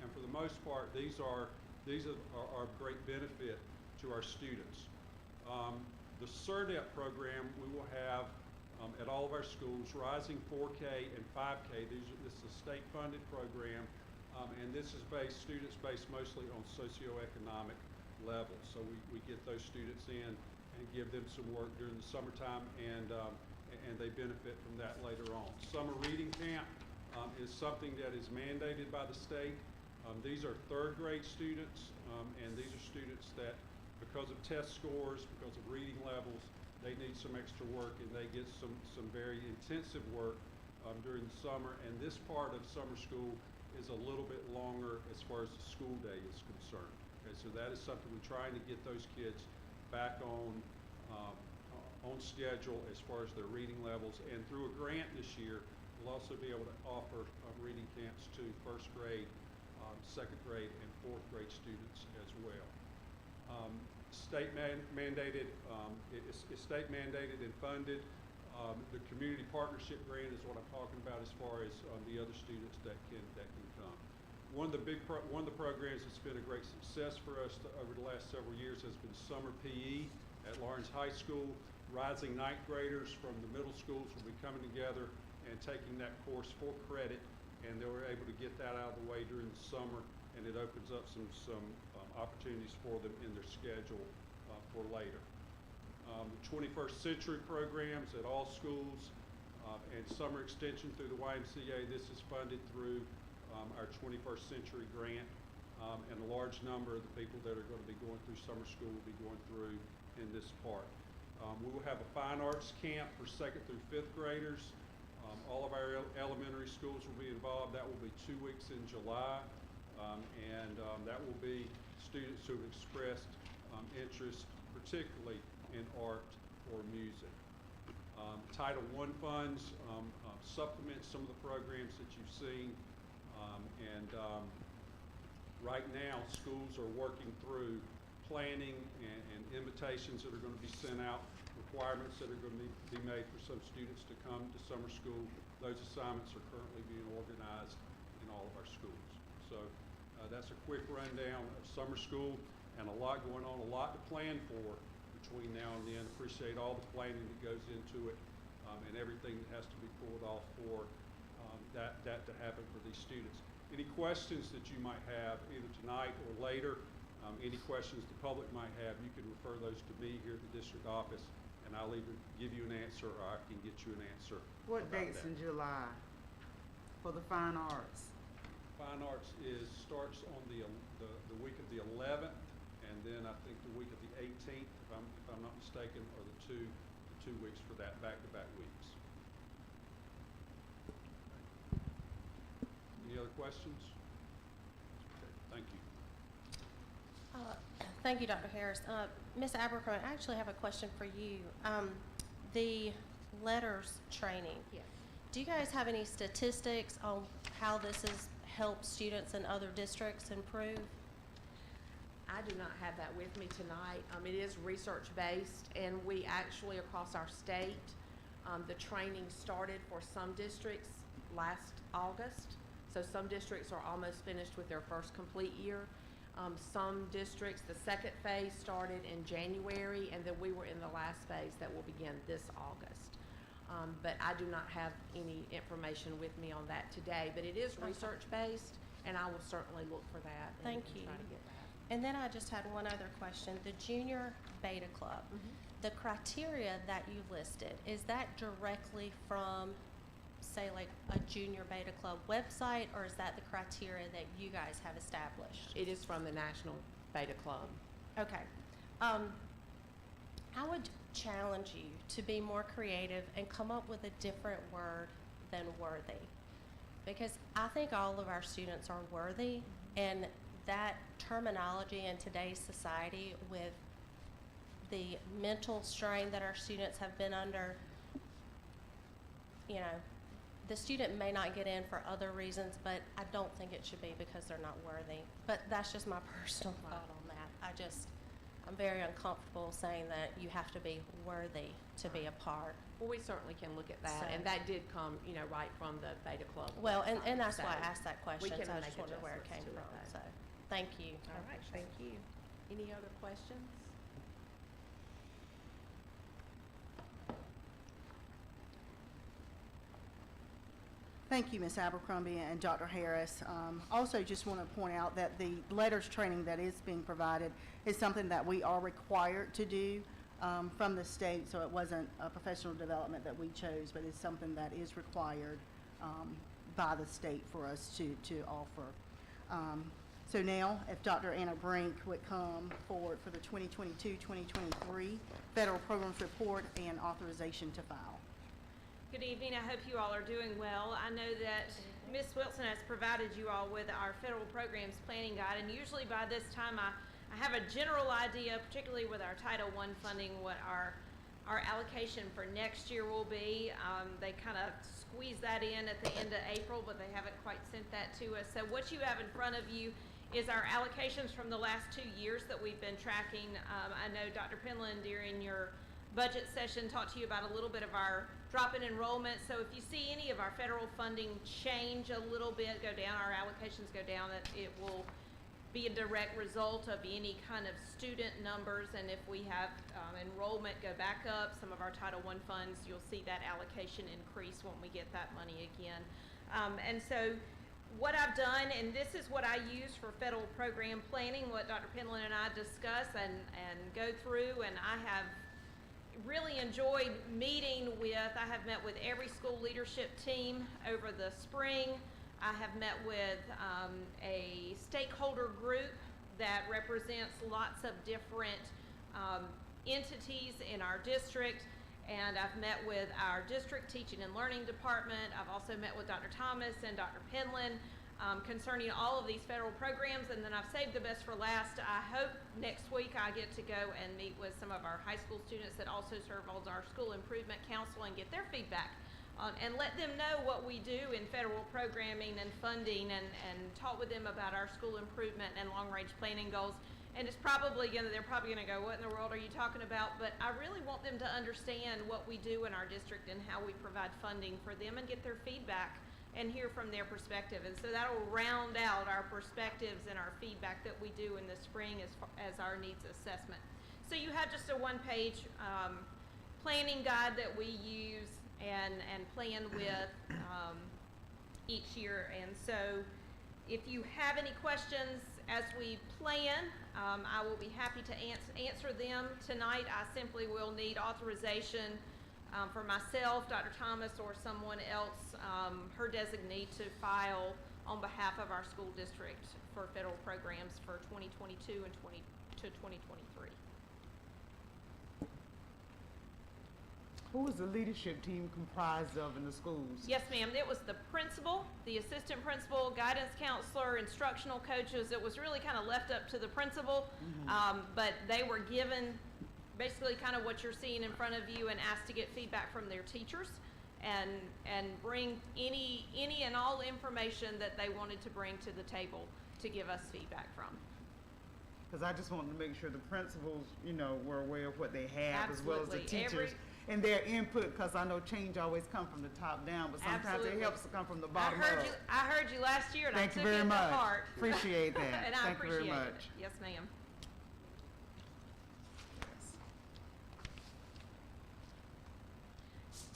H: and for the most part, these are of great benefit to our students. The CERDEP program we will have at all of our schools, Rising 4K and 5K. This is a state-funded program, and this is students based mostly on socioeconomic levels. So we get those students in and give them some work during the summertime, and they benefit from that later on. Summer Reading Camp is something that is mandated by the state. These are 3rd grade students, and these are students that, because of test scores, because of reading levels, they need some extra work, and they get some very intensive work during the summer. And this part of summer school is a little bit longer as far as the school day is concerned. Okay, so that is something we're trying to get those kids back on schedule as far as their reading levels. And through a grant this year, we'll also be able to offer reading camps to 1st grade, 2nd grade, and 4th grade students as well. State mandated, it's state mandated and funded. The community partnership grant is what I'm talking about as far as the other students that can come. One of the programs that's been a great success for us over the last several years has been summer PE at Lawrence High School. Rising 9th graders from the middle schools will be coming together and taking that course for credit, and they were able to get that out of the way during the summer, and it opens up some opportunities for them in their schedule for later. The 21st Century programs at all schools and summer extension through the YMCA. This is funded through our 21st Century grant, and a large number of the people that are going to be going through summer school will be going through in this part. We will have a fine arts camp for 2nd through 5th graders. All of our elementary schools will be involved. That will be 2 weeks in July, and that will be students who have expressed interest, particularly in art or music. Title I funds supplement some of the programs that you've seen, right now schools are working through planning and invitations that are going to be sent out, requirements that are going to be made for some students to come to summer school. Those assignments are currently being organized in all of our schools. So that's a quick rundown of summer school, and a lot going on, a lot to plan for between now and then. Appreciate all the planning that goes into it, and everything that has to be pulled off for that to happen for these students. Any questions that you might have either tonight or later, any questions the public might have, you can refer those to me here at the district office, and I'll either give you an answer or I can get you an answer.
I: What
H: about
I: dates
H: that.
I: in July for the fine arts?
H: Fine arts starts on the week of the 11th, and then I think the week of the 18th, if I'm not mistaken, are the two weeks for that, back-to-back weeks. Any other questions? Okay, thank you.
B: Thank you, Dr. Harris. Ms. Abercrombie, I actually have a question for you. The letters training.
G: Yes.
B: Do you guys have any statistics on how this has helped students in other districts improve?
G: I do not have that with me tonight. It is research-based, and we actually, across our state, the training started for some districts last August. So some districts are almost finished with their first complete year. Some districts, the second phase started in January, and then we were in the last phase that will begin this August. But I do not have any information with me on that today, but it is
B: Okay.
G: research-based, and I will certainly look for that.
B: Thank
G: and
B: you.
G: Try to get that.
B: And then I just had one other question. The Junior Beta Club, the criteria that you listed, is that directly from, say, like a Junior Beta Club website, or is that the criteria that you guys have established?
G: It is from the National Beta Club.
B: Okay. I would challenge you to be more creative and come up with a different word than worthy. Because I think all of our students are worthy, and that terminology in today's society, with the mental strain that our students have been under, you know, the student may not get in for other reasons, but I don't think it should be because they're not worthy. But that's just my personal thought on that. I'm very uncomfortable saying that you have to be worthy to be a part.
G: Well, we certainly can look at that,
B: So-
G: and that did come, right from the Beta Club.
B: Well,
G: website,
B: and that's why I
G: so
B: asked that question,
G: can
B: so I
G: make
B: just wondered where it came
G: adjustments to it,
B: from,
G: though.
B: so, thank you.
G: All right, thank you. Any other questions?
F: Thank you, Ms. Abercrombie and Dr. Harris. Also, just want to point out that the letters training that is being provided is something that we are required to do from the state, so it wasn't a professional development that we chose, but it's something that is required by the state for us to offer. So now, if Dr. Anna Brink would come forward for the 2022-2023 Federal Programs Report and authorization to file.
J: Good evening. I hope you all are doing well. I know that Ms. Wilson has provided you all with our federal programs planning guide, and usually by this time I have a general idea, particularly with our Title I funding, what our allocation for next year will be. They kind of squeeze that in at the end of April, but they haven't quite sent that to us. So what you have in front of you is our allocations from the last 2 years that we've been tracking. I know Dr. Penland during your budget session talked to you about a little bit of our drop in enrollment. So if you see any of our federal funding change a little bit, go down, our allocations go down, that it will be a direct result of any kind of student numbers. And if we have enrollment go back up, some of our Title I funds, you'll see that allocation increase when we get that money again. And so what I've done, and this is what I use for federal program planning, what Dr. Penland and I discuss and go through, and I have really enjoyed meeting with, I have met with every school leadership team over the spring. I have met with a stakeholder group that represents lots of different entities in our district, and I've met with our district teaching and learning department. I've also met with Dr. Thomas and Dr. Penland. concerning all of these federal programs. And then I've saved the best for last. I hope next week I get to go and meet with some of our high school students that also serve as our school improvement council and get their feedback. And let them know what we do in federal programming and funding, and talk with them about our school improvement and long-range planning goals. And it's probably they're probably gonna go, what in the world are you talking about? But I really want them to understand what we do in our district and how we provide funding for them and get their feedback and hear from their perspective. And so that will round out our perspectives and our feedback that we do in the spring as our needs assessment. So you have just a one-page planning guide that we use and plan with each year. And so if you have any questions as we plan, I will be happy to answer them tonight. I simply will need authorization for myself, Dr. Thomas, or someone else, her designee, to file on behalf of our school district for federal programs for 2022 and 2023.
I: Who is the leadership team comprised of in the schools?
J: Yes, ma'am. It was the principal, the assistant principal, guidance counselor, instructional coaches. It was really kind of left up to the principal, but they were given basically kind of what you're seeing in front of you and asked to get feedback from their teachers and bring any and all information that they wanted to bring to the table to give us feedback from.
I: Because I just wanted to make sure the principals, were aware of what they have, as well as the
J: Absolutely.
I: teachers and their input, because I know change always comes from the top down, but sometimes
J: Absolutely.
I: it helps to come from the bottom
J: I heard
I: up.
J: you last year, and
I: Thank
J: I
I: you
J: took
I: very
J: it to
I: much.
J: heart.
I: Appreciate that.
J: And I
I: Thank you very
J: appreciate
I: much.
J: it. Yes, ma'am.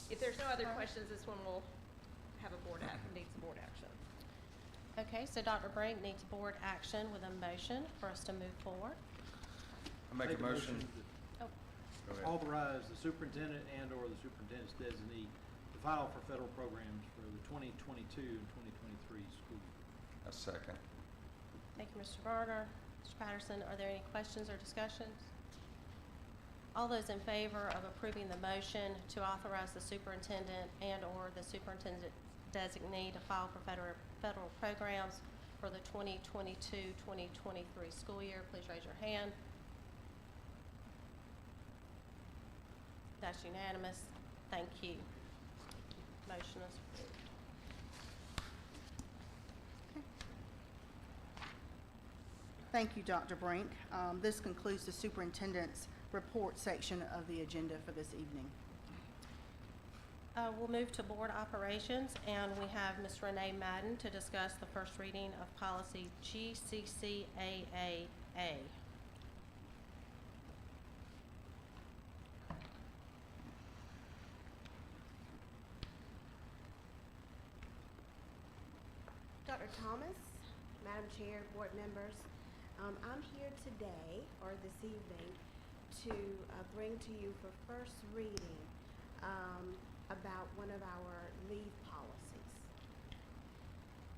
J: If there's no other questions, this one will have needs a board action.
B: Okay, so Dr. Brink needs board action with a motion for us to move forward.
C: I make a motion.
B: Oh,
C: Go ahead.
D: Authorize the superintendent and/or the superintendent's designee to file for federal programs for the 2022 and 2023 school year.
C: A second.
B: thank you, Mr. Varner. Mr. Patterson, are there any questions or discussions? All those in favor of approving the motion to authorize the superintendent and/or the superintendent designee to file for federal programs for the 2022-2023 school year, please raise your hand. That's unanimous. Thank you. Motion is approved.
F: Thank you, Dr. Brink. This concludes the superintendent's report section of the agenda for this evening.
B: We'll move to board operations, and we have Ms. Renee Madden to discuss the first reading of policy GCCAAA.
K: Dr. Thomas, Madam Chair, board members, I'm here today, or this evening, to bring to you for first reading about one of our leave policies.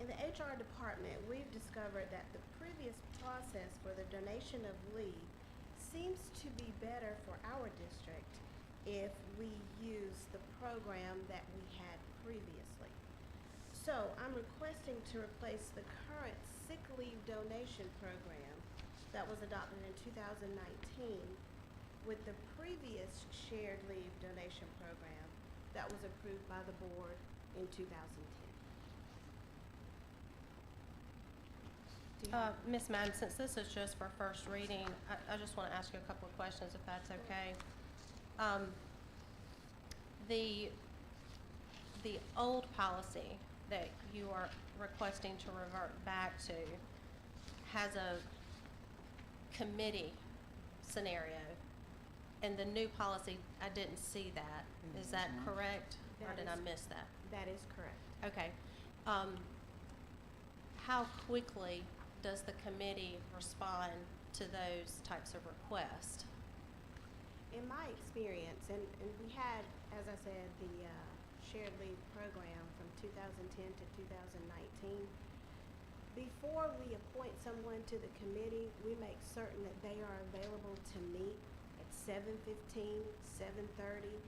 K: In the HR department, we've discovered that the previous process for the donation of leave seems to be better for our district if we use the program that we had previously. So I'm requesting to replace the current sick leave donation program that was adopted in 2019 with the previous shared leave donation program that was approved by the board in 2010.
B: Ms. Madden, since this is just for first reading, I just want to ask you a couple of questions, if that's okay. The old policy that you are requesting to revert back to has a committee scenario, and the new policy, I didn't see that. Is that correct? Or did I miss that?
K: That is correct.
B: Okay. How quickly does the committee respond to those types of requests?
K: In my experience, and we had, as I said, the shared leave program from 2010 to 2019. Before we appoint someone to the committee, we make certain that they are available to meet at 7:15, 7:30,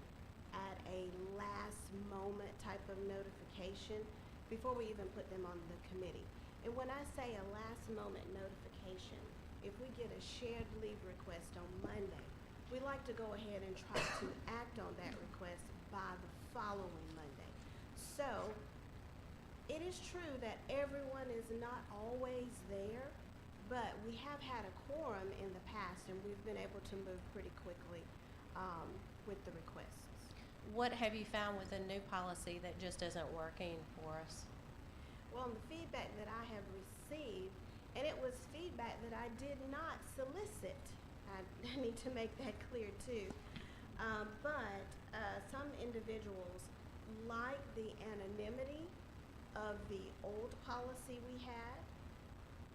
K: at a last moment type of notification before we even put them on the committee. And when I say a last moment notification, if we get a shared leave request on Monday, we like to go ahead and try to act on that request by the following Monday. So, it is true that everyone is not always there, but we have had a quorum in the past and we've been able to move pretty quickly with the requests.
B: What have you found with the new policy that just isn't working for us?
K: Well, the feedback that I have received, and it was feedback that I did not solicit. I need to make that clear too. But some individuals like the anonymity of the old policy we had,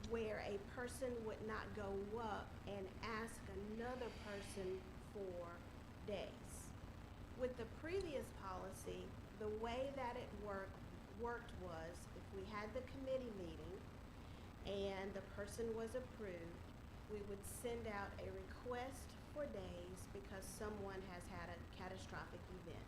K: where a person would not go up and ask another person for days. With the previous policy, the way that it worked was if we had the committee meeting and the person was approved, we would send out a request for days because someone has had a catastrophic event.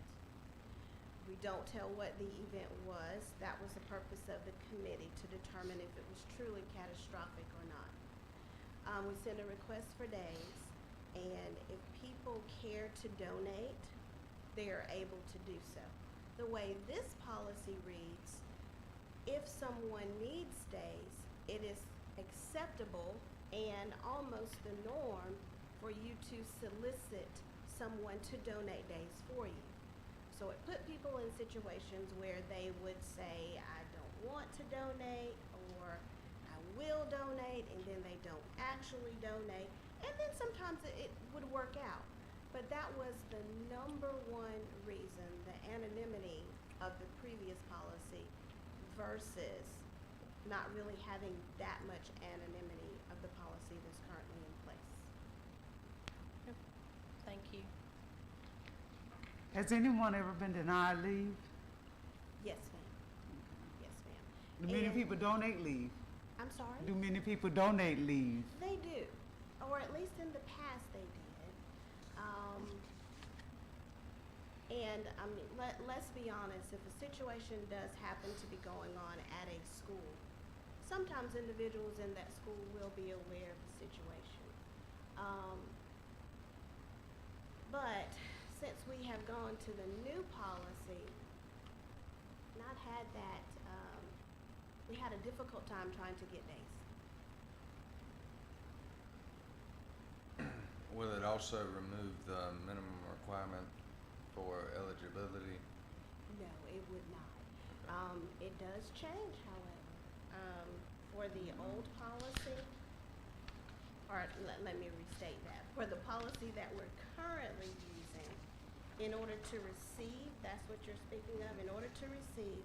K: We don't tell what the event was. That was the purpose of the committee, to determine if it was truly catastrophic or not. We send a request for days, and if people care to donate, they are able to do so. The way this policy reads, if someone needs days, it is acceptable and almost the norm for you to solicit someone to donate days for you. So it put people in situations where they would say, I don't want to donate, or I will donate, and then they don't actually donate. And then sometimes it would work out. But that was the number one reason, the anonymity of the previous policy versus not really having that much anonymity of the policy that's currently in place.
B: Thank you.
I: Has anyone ever been denied leave?
K: Yes, ma'am. Yes, ma'am.
I: Do many
K: And-
I: people donate leave?
K: I'm sorry?
I: Do many people donate leave?
K: They do, or at least in the past they did. And I mean, let's be honest, if a situation does happen to be going on at a school, sometimes individuals in that school will be aware of the situation. But since we have gone to the new policy, not had that, we had a difficult time trying to get days.
C: Will it also remove the minimum requirement for eligibility?
K: No, it would not. It does change, however. For the old policy, or let me restate that. For the policy that we're currently using, in order to receive, that's what you're speaking of, in order to receive,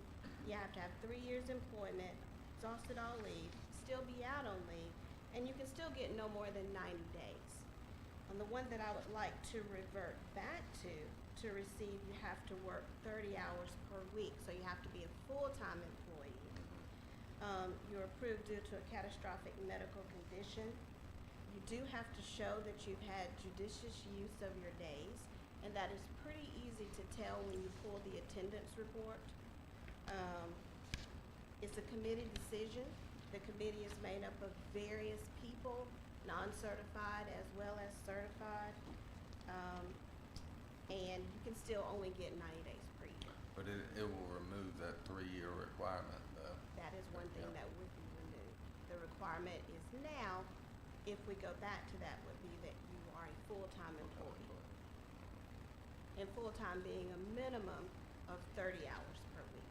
K: you have to have 3 years employment, exhausted all leave, still be out on leave, and you can still get no more than 90 days. On the one that I would like to revert back to receive, you have to work 30 hours per week, so you have to be a full-time employee. You're approved due to a catastrophic medical condition. You do have to show that you've had judicious use of your days, and that is pretty easy to tell when you pull the attendance report. It's a committee decision. The committee is made up of various people, non-certified as well as certified. And you can still only get 90 days per year.
C: But it will remove that 3-year requirement, though.
K: That is one thing
C: Yeah.
K: that would be removed. The requirement is now, if we go back to that, would be that you are a full-time employee. And full-time being a minimum of 30 hours per week.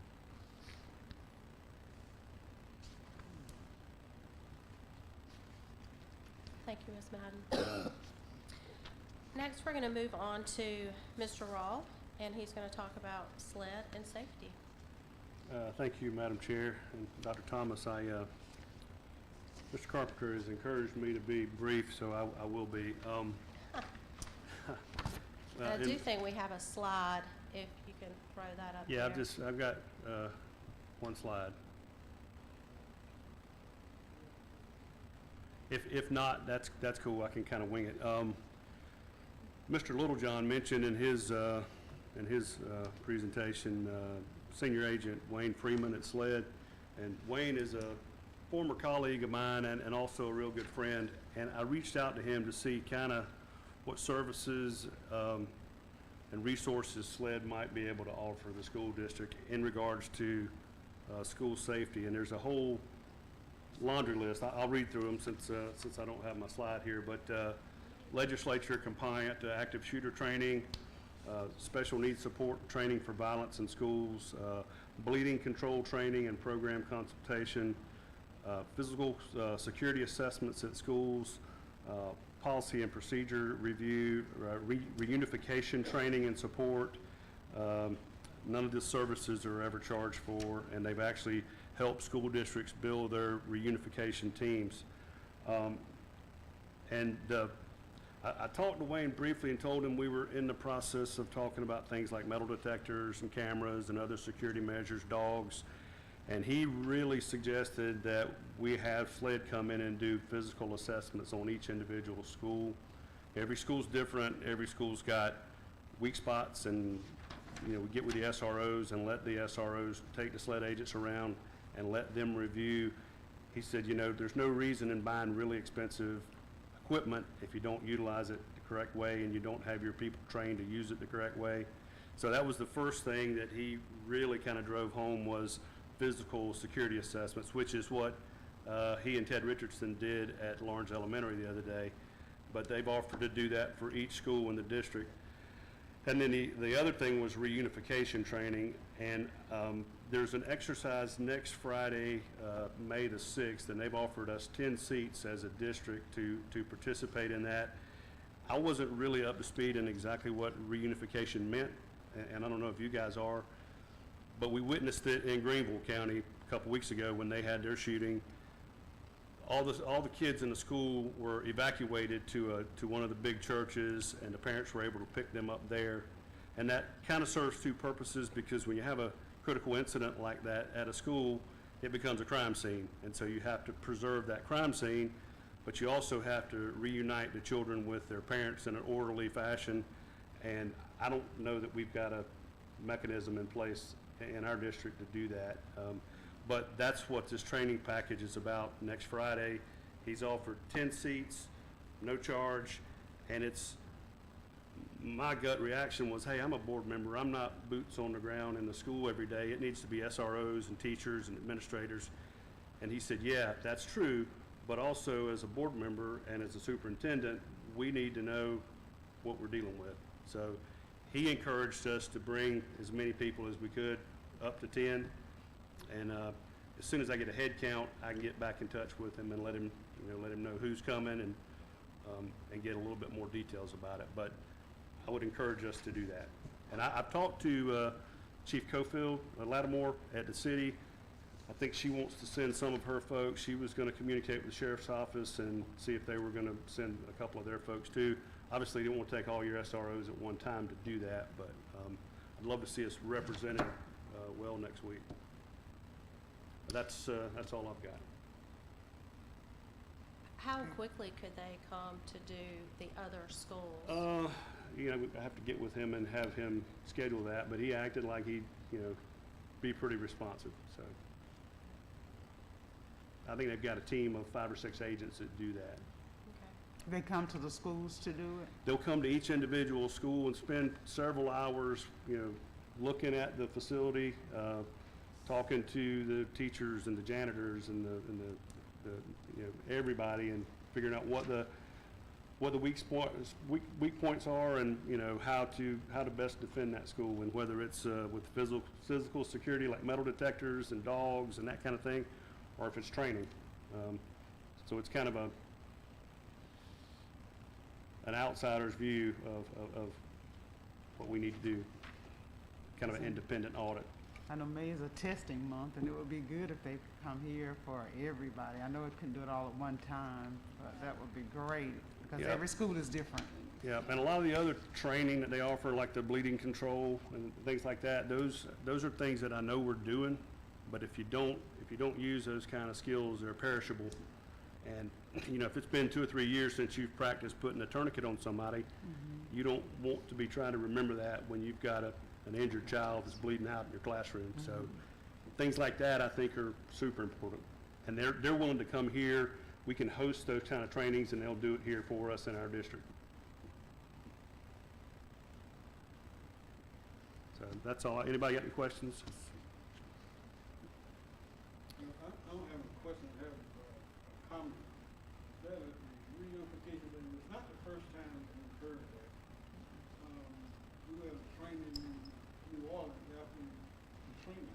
B: Thank you, Ms. Madden. Next, we're going to move on to Mr. Rawl, and he's going to talk about SLED and safety.
L: Thank you, Madam Chair, and Dr. Thomas. Mr. Carpenter has encouraged me to be brief, so I will be.
B: And I do think we have a slide, if you can throw that up
L: Yeah,
B: there.
L: I've got one slide. If not, that's cool. I can kind of wing it. Mr. Littlejohn mentioned in his presentation, Senior Agent Wayne Freeman at SLED, and Wayne is a former colleague of mine and also a real good friend, and I reached out to him to see kind of what services and resources SLED might be able to offer the school district in regards to school safety. And there's a whole laundry list. I'll read through them since I don't have my slide here, but legislature compliant active shooter training, special needs support training for violence in schools, bleeding control training and program consultation, physical security assessments at schools, policy and procedure review, reunification training and support. None of these services are ever charged for, and they've actually helped school districts build their reunification teams. I talked to Wayne briefly and told him we were in the process of talking about things like metal detectors and cameras and other security measures, dogs, and he really suggested that we have SLED come in and do physical assessments on each individual school. Every school's different. Every school's got weak spots, and we get with the SROs and let the SROs take the SLED agents around and let them review. He said, there's no reason in buying really expensive equipment if you don't utilize it the correct way and you don't have your people trained to use it the correct way. So that was the first thing that he really kind of drove home, was physical security assessments, which is what he and Ted Richardson did at Lawrence Elementary the other day. But they've offered to do that for each school in the district. And then the other thing was reunification training, and there's an exercise next Friday, May the 6th, and they've offered us 10 seats as a district to participate in that. I wasn't really up to speed in exactly what reunification meant, and I don't know if you guys are, but we witnessed it in Greenville County a couple weeks ago when they had their shooting. All the kids in the school were evacuated to one of the big churches, and the parents were able to pick them up there. And that kind of serves two purposes, because when you have a critical incident like that at a school, it becomes a crime scene. And so you have to preserve that crime scene, but you also have to reunite the children with their parents in an orderly fashion. And I don't know that we've got a mechanism in place in our district to do that. But that's what this training package is about. Next Friday, he's offered 10 seats, no charge, and my gut reaction was, hey, I'm a board member. I'm not boots on the ground in the school every day. It needs to be SROs and teachers and administrators. And he said, yeah, that's true, but also as a board member and as a superintendent, we need to know what we're dealing with. So he encouraged us to bring as many people as we could, up to 10. And as soon as I get a head count, I can get back in touch with him and let him know who's coming and get a little bit more details about it. But I would encourage us to do that. And I've talked to Chief Cofield Lattimore at the city. I think she wants to send some of her folks. She was going to communicate with the sheriff's office and see if they were going to send a couple of their folks too. Obviously, you don't want to take all your SROs at one time to do that, but I'd love to see us represented well next week. That's all I've got.
B: How quickly could they come to do the other schools?
L: I have to get with him and have him schedule that, but he acted like he'd, be pretty responsive. So I think they've got a team of 5 or 6 agents that do that.
B: Okay.
I: They come to the schools to do it?
L: They'll come to each individual school and spend several hours, looking at the facility, talking to the teachers and the janitors and the everybody, and figuring out what the weak points are, and how to best defend that school, and whether it's with physical security like metal detectors and dogs and that kind of thing, or if it's training. So it's kind of an outsider's view of what we need to do, kind of an independent audit.
I: I know May is a testing month, and it would be good if they could come here for everybody. I know it couldn't do it all at one time, but that would be great, because
L: Yep.
I: every school is different.
L: Yeah, and a lot of the other training that they offer, like the bleeding control and things like that, those are things that I know we're doing, but if you don't use those kind of skills, they're perishable. And if it's been 2 or 3 years since you've practiced putting a tourniquet on somebody, you don't want to be trying to remember that when you've got an injured child that's bleeding out in your classroom. So things like that I think are super important. And they're willing to come here. We can host those kind of trainings, and they'll do it here for us in our district. So that's all. Anybody got any questions?
M: I don't have a question, I have a comment. That is the reunification, it's not the first time we've heard that. We had a training in New Orleans after Katrina.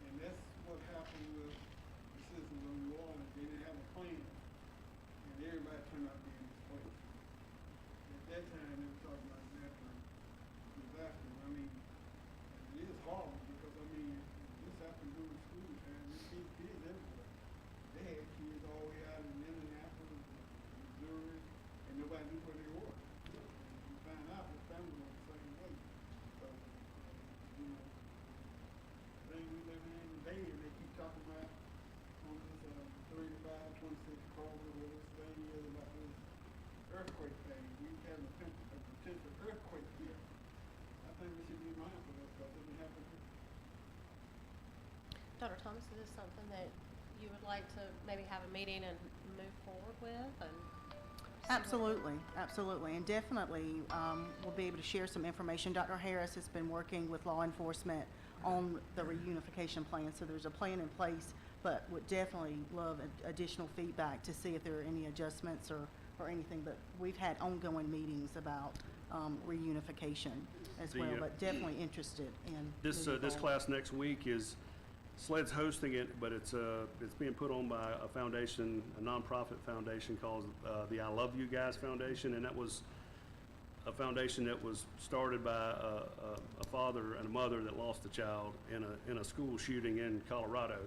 M: And that's what happened with the citizens of New Orleans. They didn't have a plan. And everybody turned out to be displaced. At that time, they were talking about natural disaster. I mean, it is horrible because, I mean, this happened during school time. There's kids everywhere. They had kids all the way out in Indianapolis, Missouri, and nobody knew where they were. And you find out the family was the same way. So, you know, the thing we live in today, and they keep talking about on this 35, 26 corridor, where this thing is about this earthquake thing. We have a potential earthquake here. I think we should be mindful of because it can happen here.
B: Dr. Thomas, is this something that you would like to maybe have a meeting and move forward with? And
F: Absolutely, absolutely, and definitely we'll be able to share some information. Dr. Harris has been working with law enforcement on the reunification plan, so there's a plan in place, but would definitely love additional feedback to see if there are any adjustments or anything. But we've had ongoing meetings about reunification as well, but definitely interested in
L: This
F: moving
L: this
F: forward.
L: class next week is, SLED's hosting it, but it's being put on by a foundation, a nonprofit foundation called the I Love You Guys Foundation, and that was a foundation that was started by a father and a mother that lost a child in a school shooting in Colorado,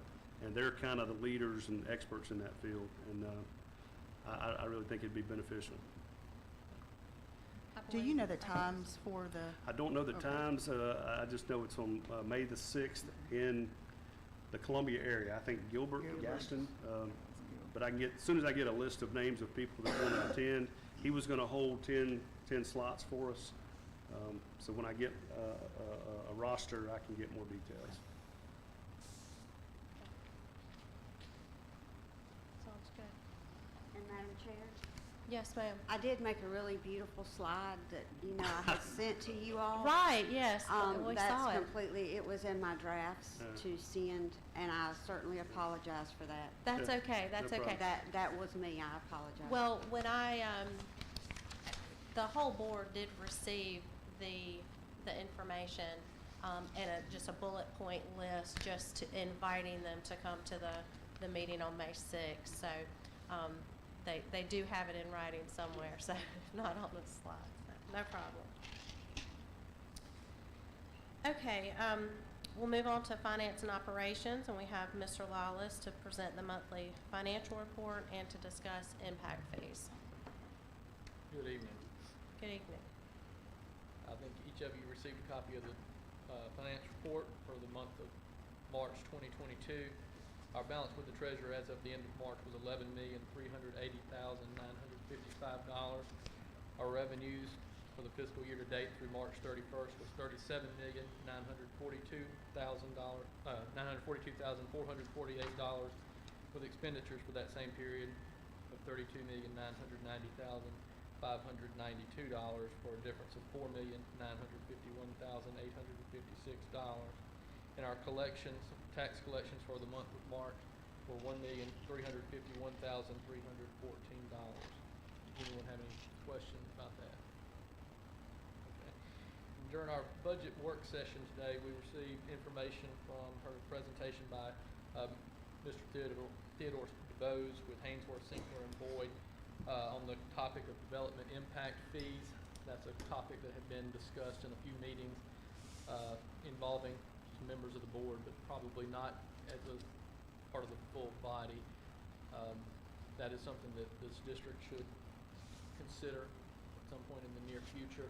L: and they're kind of the leaders and experts in that field, and I really think it'd be beneficial.
F: Do you know the times for the?
L: I don't know the
F: Okay.
L: times. I just know it's on May the 6th in the Columbia area. I think Gilbert, Gaston. But I can get, as soon as I get a list of names of people that want to attend, he was going to hold 10 slots for us. So when I get a roster, I can get more details.
B: Sounds good.
K: And Madam Chair,
B: Yes, ma'am.
K: I did make a really beautiful slide that, I had sent to you all.
B: Right, yes, we saw
K: That's
B: it.
K: completely, it was in my drafts to send, and I certainly apologize for that.
B: That's
L: Yeah,
B: okay, that's
L: no
B: okay.
L: problem.
K: That was me, I apologize.
B: Well, when the whole board did receive the information, and just a bullet point list, just to inviting them to come to the meeting on May 6th, so, they do have it in writing somewhere, so not on the slide, so no problem. Okay, we'll move on to finance and operations, and we have Mr. Lawless to present the monthly financial report and to discuss impact fees.
N: Good evening.
B: Good evening.
N: I think each of you received a copy of the finance report for the month of March 2022. Our balance with the treasurer as of the end of March was $11,380,955. Our revenues for the fiscal year to date through March 31st was $37,942,448, with expenditures for that same period of $32,990,592, for a difference of $4,951,856. And our collections, tax collections for the month of March were $1,351,314. Does anyone have any questions about that? Okay. During our budget work session today, we received information from her presentation by Mr. Theodore DeBose with Hainsworth, Sinkler, and Boyd on the topic of development impact fees. That's a topic that had been discussed in a few meetings involving some members of the board, but probably not as a part of the full body. That is something that this district should consider at some point in the near future.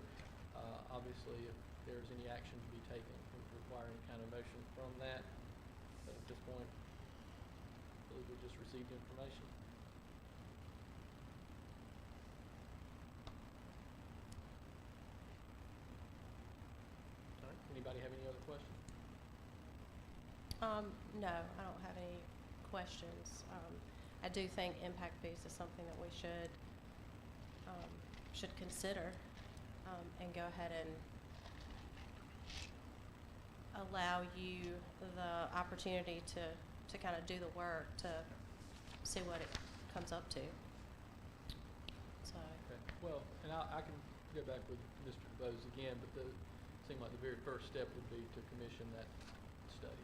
N: Obviously, if there's any action to be taken, it would require any kind of motion from that. But at this point, I believe we just received information. All right, anybody have any other questions?
B: No, I don't have any questions. I do think impact fees is something that we should consider, and go ahead and allow you the opportunity to kind of do the work to see what it comes up to. So,
N: Okay, well, and I can go back with Mr. DeBose again, but it seemed like the very first step would be to commission that study.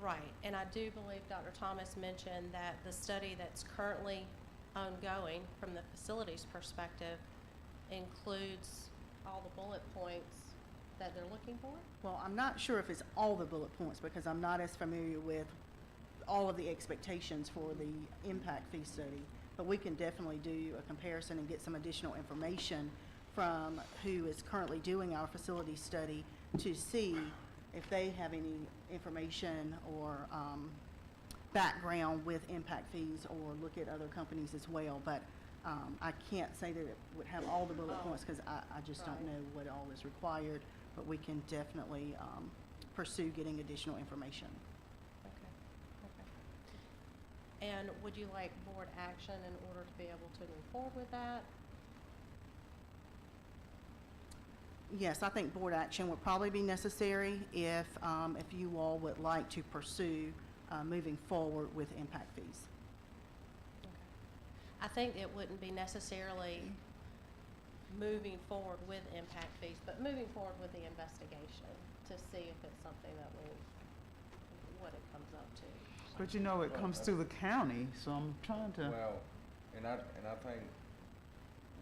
B: right, and I do believe Dr. Thomas mentioned that the study that's currently ongoing from the facilities perspective includes all the bullet points that they're looking for?
F: Well, I'm not sure if it's all the bullet points because I'm not as familiar with all of the expectations for the impact fee study, but we can definitely do a comparison and get some additional information from who is currently doing our facility study to see if they have any information or background with impact fees, or look at other companies as well. But I can't say that it would have all the bullet points because I just don't know what all is required, but we can definitely pursue getting additional information.
B: Okay. And would you like board action in order to be able to move forward with that?
F: Yes, I think board action would probably be necessary if you all would like to pursue moving forward with impact fees.
B: Okay. I think it wouldn't be necessarily moving forward with impact fees, but moving forward with the investigation to see if it's something that what it comes up to.
I: But you know, it comes to the county, so I'm trying to.
C: Well, and I think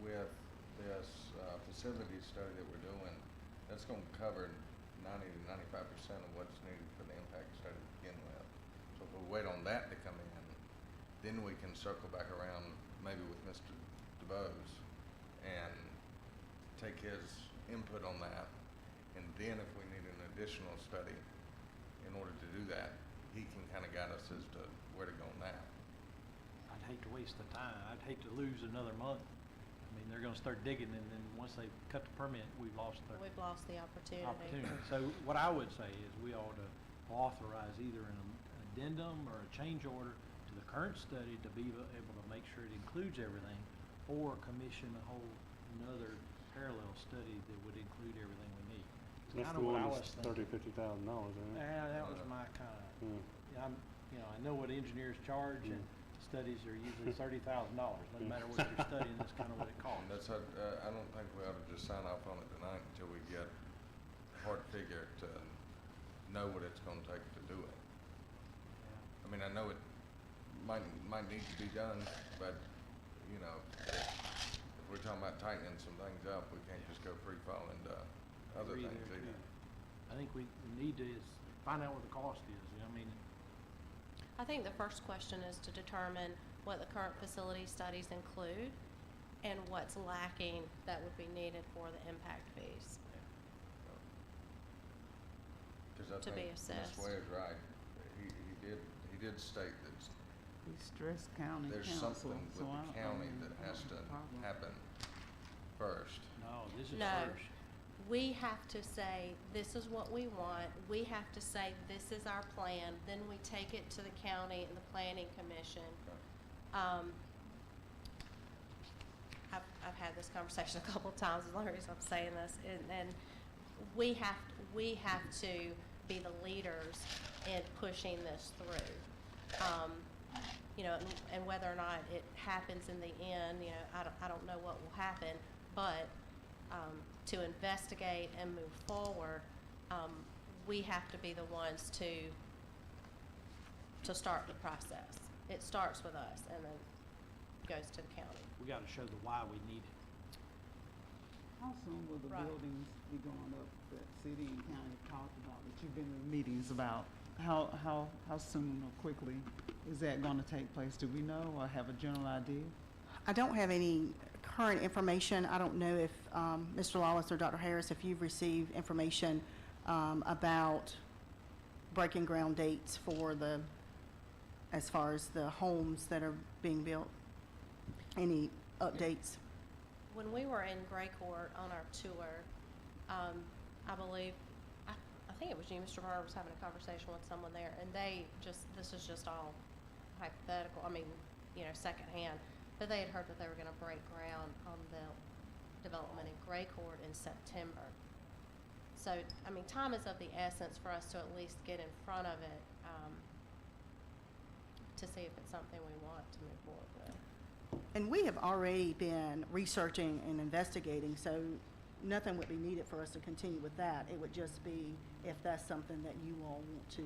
C: with this facility study that we're doing, that's gonna cover 90 to 95% of what's needed for the impact study to begin with. So if we wait on that to come in, then we can circle back around maybe with Mr. DeBose and take his input on that. And then if we need an additional study in order to do that, he can kind of guide us as to where to go on that.
D: I'd hate to waste the time. I'd hate to lose another month. I mean, they're gonna start digging, and then once they cut the permit, we've lost the
B: We've lost the opportunity.
D: So what I would say is we ought to authorize either an addendum or a change order to the current study to be able to make sure it includes everything, or commission a whole another parallel study that would include everything we need.
L: That's the one that's $50,000, isn't it?
D: Yeah, that was my kind of, I know what engineers charge, and studies are usually $30,000. Doesn't matter what you're studying, that's kind of what it costs.
C: And that's, I don't think we ought to just sign off on it tonight until we get a hard figure to know what it's gonna take to do it. I mean, I know it might need to be done, but, you know, if we're talking about tightening some things up, we can't just go free fall into other
D: Agree
C: things
D: there,
C: either.
D: too. I think we need to find out what the cost is, I mean.
B: I think the first question is to determine what the current facility studies include and what's lacking that would be needed for the impact fees.
C: Cause I
B: To be
C: think
B: assessed.
C: Ms. Ware's right. He did state that
I: We stress county
C: there's
I: council,
C: something
I: so
C: with
I: I
C: the
I: don't
C: county
I: know
C: that has to
I: problem.
C: happen first.
D: No, this is
B: No.
D: first.
B: We have to say, this is what we want, we have to say, this is our plan, then we take it to the county and the planning commission. I've had this conversation a couple of times, the only reason I'm saying this, and we have to be the leaders in pushing this through. You know, and whether or not it happens in the end, you know, I don't know what will happen, but to investigate and move forward, we have to be the ones to start the process. It starts with us and then goes to the county.
D: We gotta show the why we need it.
I: How soon will the
B: Right.
I: buildings be going up that city and county talked about, that you've been in meetings about? How soon or quickly is that gonna take place? Do we know or have a general idea?
F: I don't have any current information. I don't know if Mr. Lawless or Dr. Harris, if you've received information about breaking ground dates for as far as the homes that are being built. Any updates?
B: When we were in Gray Court on our tour, I believe, I think it was you, Mr. Varner, was having a conversation with someone there, and this is just all hypothetical, I mean, secondhand, but they had heard that they were gonna break ground on the development in Gray Court in September. So, I mean, time is of the essence for us to at least get in front of it, to see if it's something we want to move forward with.
F: And we have already been researching and investigating, so nothing would be needed for us to continue with that. It would just be if that's something that you all want to,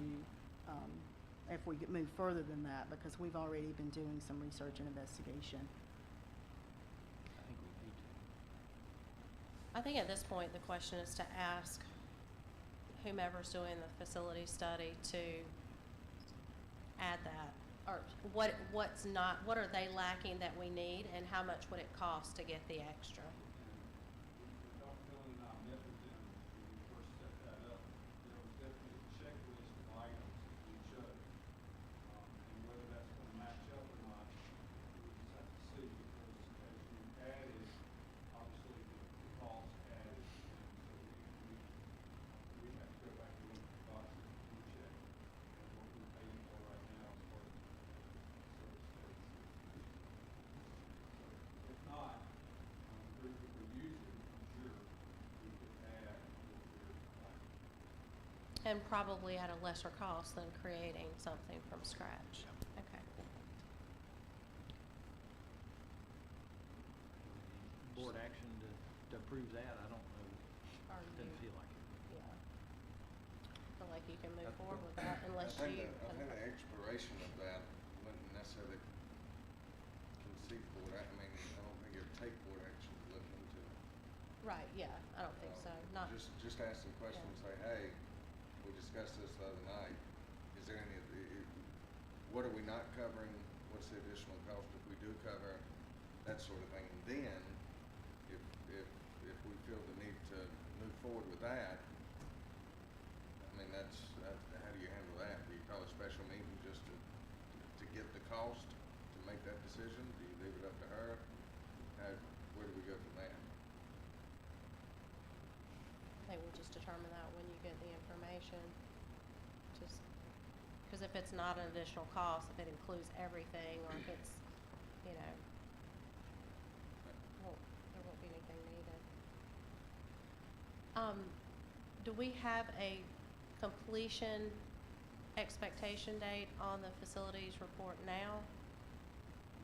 F: if we could move further than that, because we've already been doing some research and investigation.
D: I think we need to.
B: I think at this point, the question is to ask whomever's doing the facility study to add that, or what are they lacking that we need, and how much would it cost to get the extra?
H: Dr. Dillon and I met with them when we first set that up. There was definitely a checklist of items that we chose. And whether that's going to match up or not, we just have to see, because as you added, obviously the cost added, and so we have to go back and look at the boxes that we checked and what we're paying for right now as far as service stations. So if not, if we're using, I'm sure we could add what we're lacking.
B: And probably at a lesser cost than creating something from scratch. Okay.
D: Board action to approve that, I don't know,
B: Or
D: doesn't
B: you-
D: feel like it.
B: Yeah. Feel like you can move forward with that unless
C: I
B: you.
C: think the expiration of that wouldn't necessarily concede board, I mean, I don't think it'd take board action to look into it.
B: Right, yeah, I don't think so, not,
C: Just ask the question and say, hey, we discussed this the other night, is there any, what are we not covering, what's the additional cost if we do cover, that sort of thing, and then, if we feel the need to move forward with that, I mean, how do you handle that? Do you call a special meeting just to get the cost, to make that decision? Do you leave it up to her? Where do we go from there?
B: I think we'll just determine that when you get the information. Just, because if it's not an additional cost, if it includes everything, or if it's, there won't be anything needed. Do we have a completion expectation date on the facilities report now?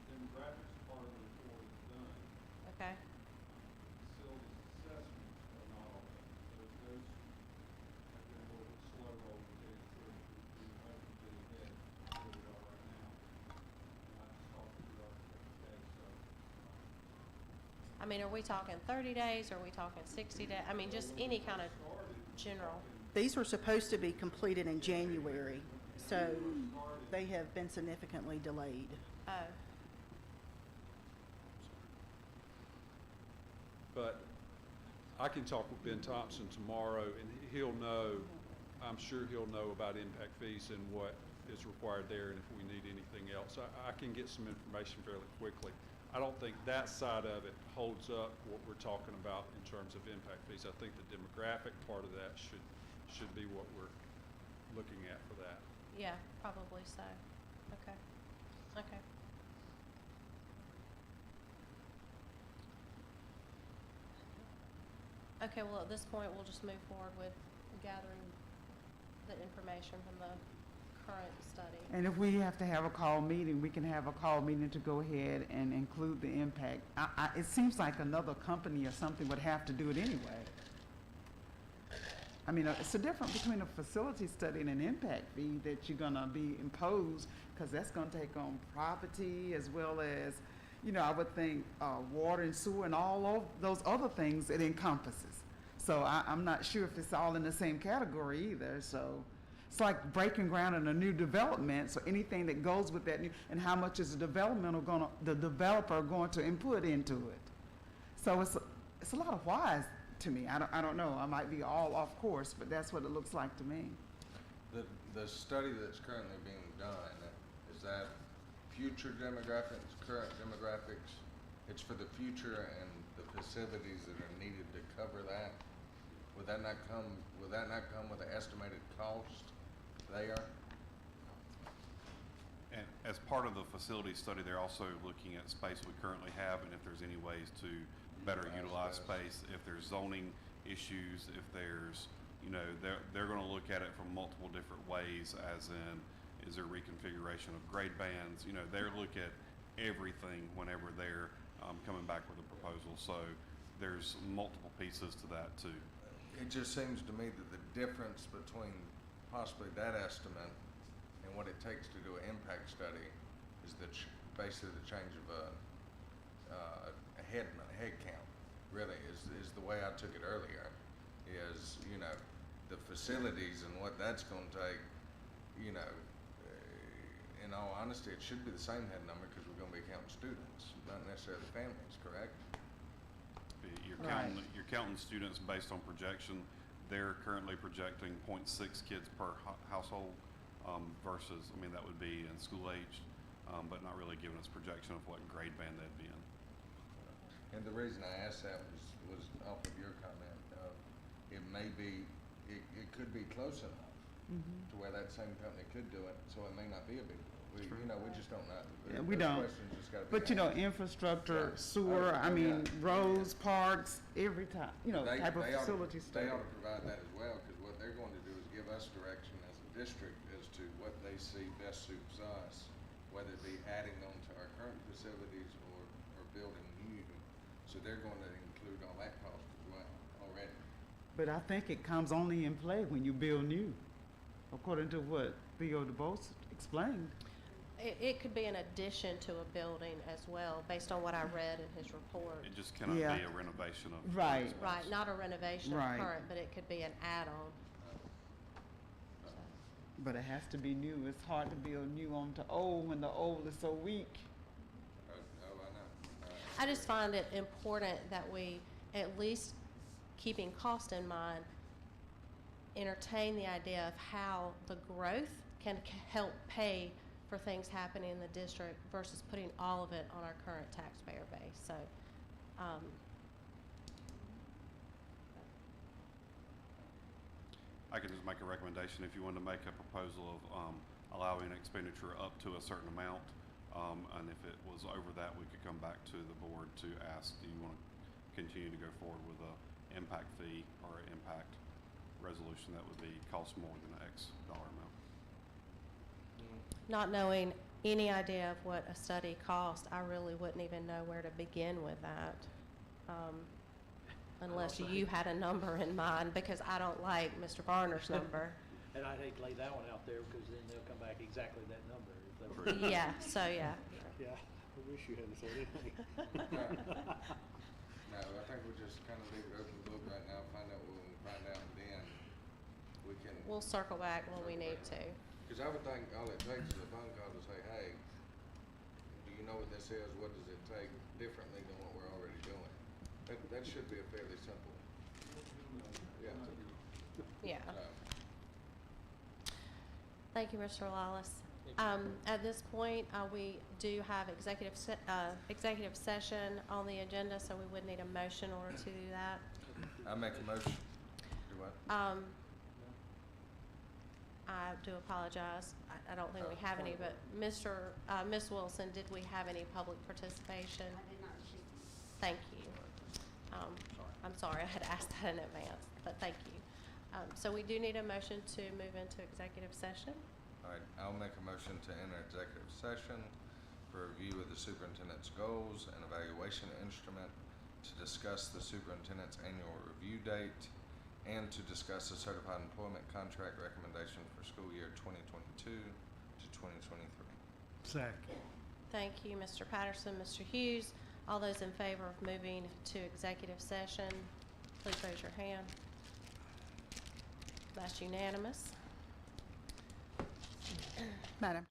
H: The demographics part of the report is done.
B: Okay,
H: Facilities assessments are not all done. Those have been a little bit slow rolling getting through. We're hoping to get ahead of where we are right now. And I just talked to the architect today, so.
B: I mean, are we talking 30 days, are we talking 60 days? I mean, just any kind of general.
F: These were supposed to be completed in January, so they have been significantly delayed.
B: Oh,
H: But I can talk with Ben Thompson tomorrow, and he'll know, I'm sure he'll know about impact fees and what is required there, and if we need anything else. I can get some information fairly quickly. I don't think that side of it holds up what we're talking about in terms of impact fees. I think the demographic part of that should be what we're looking at for that.
B: yeah, probably so. Okay, okay. Okay, well, at this point, we'll just move forward with gathering the information from the current study.
I: And if we have to have a call meeting, we can have a call meeting to go ahead and include the impact. It seems like another company or something would have to do it anyway. I mean, it's the difference between a facility study and an impact fee that you're gonna be imposed, because that's gonna take on property as well as, I would think, water and sewer and all of those other things it encompasses. So I'm not sure if it's all in the same category either, so. It's like breaking ground in a new development, so anything that goes with that new, and how much is the developer going to input into it? So it's a lot of whys to me. I don't know, I might be all off course, but that's what it looks like to me.
C: The study that's currently being done, is that future demographics, current demographics? It's for the future and the facilities that are needed to cover that with that not come with an estimated cost there?
O: And as part of the facility study, they're also looking at space we currently have and if there's any ways to better utilize space, if there's zoning issues, if there's, you know, they're gonna look at it from multiple different ways, as in, is there reconfiguration of grade bands? You know, they're look at everything whenever they're coming back with a proposal. So there's multiple pieces to that too.
C: It just seems to me that the difference between possibly that estimate and what it takes to do an impact study is basically the change of a head count, really, is the way I took it earlier, is, you know, the facilities and what that's gonna take, you know, in all honesty, it should be the same head number because we're gonna be counting students, not necessarily families, correct?
O: You're counting students based on projection. They're currently projecting 0.6 kids per household versus, I mean, that would be in school age, but not really giving us projection of what grade band they'd be in.
C: And the reason I asked that was off of your comment. It may be, it could be close enough to where that same company could do it, so it may not be a big deal. You know, we just don't know.
I: Yeah, we
C: Those
I: don't.
C: questions just gotta be
I: But you know,
C: answered.
I: infrastructure,
C: Yeah.
I: sewer, I mean, roads, parks, every time, you know,
C: They-
I: type of
C: they ought to-
I: facility study.
C: They ought to provide that as well, because what they're going to do is give us direction as a district as to what they see best suits us, whether it be adding on to our current facilities or building new. So they're going to include all that cost as well already.
I: But I think it comes only in play when you build new, according to what Theo DeBose explained.
B: It could be an addition to a building as well, based on what I read in his report.
O: It just cannot
I: Yeah.
O: be a renovation of.
I: Right.
O: space.
B: Right, not a renovation of
I: Right.
B: current, but it could be an add-on.
I: But it has to be new. It's hard to build new onto old when the old is so weak.
C: Oh, I know.
B: I just find it important that we, at least keeping cost in mind, entertain the idea of how the growth can help pay for things happening in the district versus putting all of it on our current taxpayer base. So,
O: I could just make a recommendation if you wanted to make a proposal of allowing expenditure up to a certain amount. And if it was over that, we could come back to the board to ask, do you want to continue to go forward with a impact fee or an impact resolution that would be cost more than X dollar amount?
B: not knowing any idea of what a study cost, I really wouldn't even know where to begin with that. Unless you had a number in mind, because I don't like Mr. Varner's number.
D: And I'd hate to lay that one out there, because then they'll come back exactly that number. If they
B: Yeah, so yeah.
D: Yeah, I wish you hadn't said anything.
C: No, I think we'll just kind of leave it open book right now, find out what we can find out, and then we can.
B: We'll circle back when we need to.
C: Because I would think all it takes is a phone call to say, hey, do you know what this is? What does it take differently than what we're already doing? That should be a fairly simple. Yeah.
B: Yeah.
C: So,
B: Thank you, Mr. Lawless. At this point, we do have executive session on the agenda, so we would need a motion in order to do that.
C: I make a motion. Do what?
B: I do apologize. I don't think we have any, but Ms. Wilson, did we have any public participation?
K: I did not receive.
B: Thank you. I'm sorry, I had asked that in advance, but thank you. So we do need a motion to move into executive session.
C: All right, I'll make a motion to enter executive session for review of the superintendent's goals and evaluation instrument, to discuss the superintendent's annual review date, and to discuss the certified employment contract recommendation for school year 2022 to 2023.
I: Second.
B: Thank you, Mr. Patterson, Mr. Hughes. All those in favor of moving to executive session, please raise your hand. That's unanimous.
F: Madam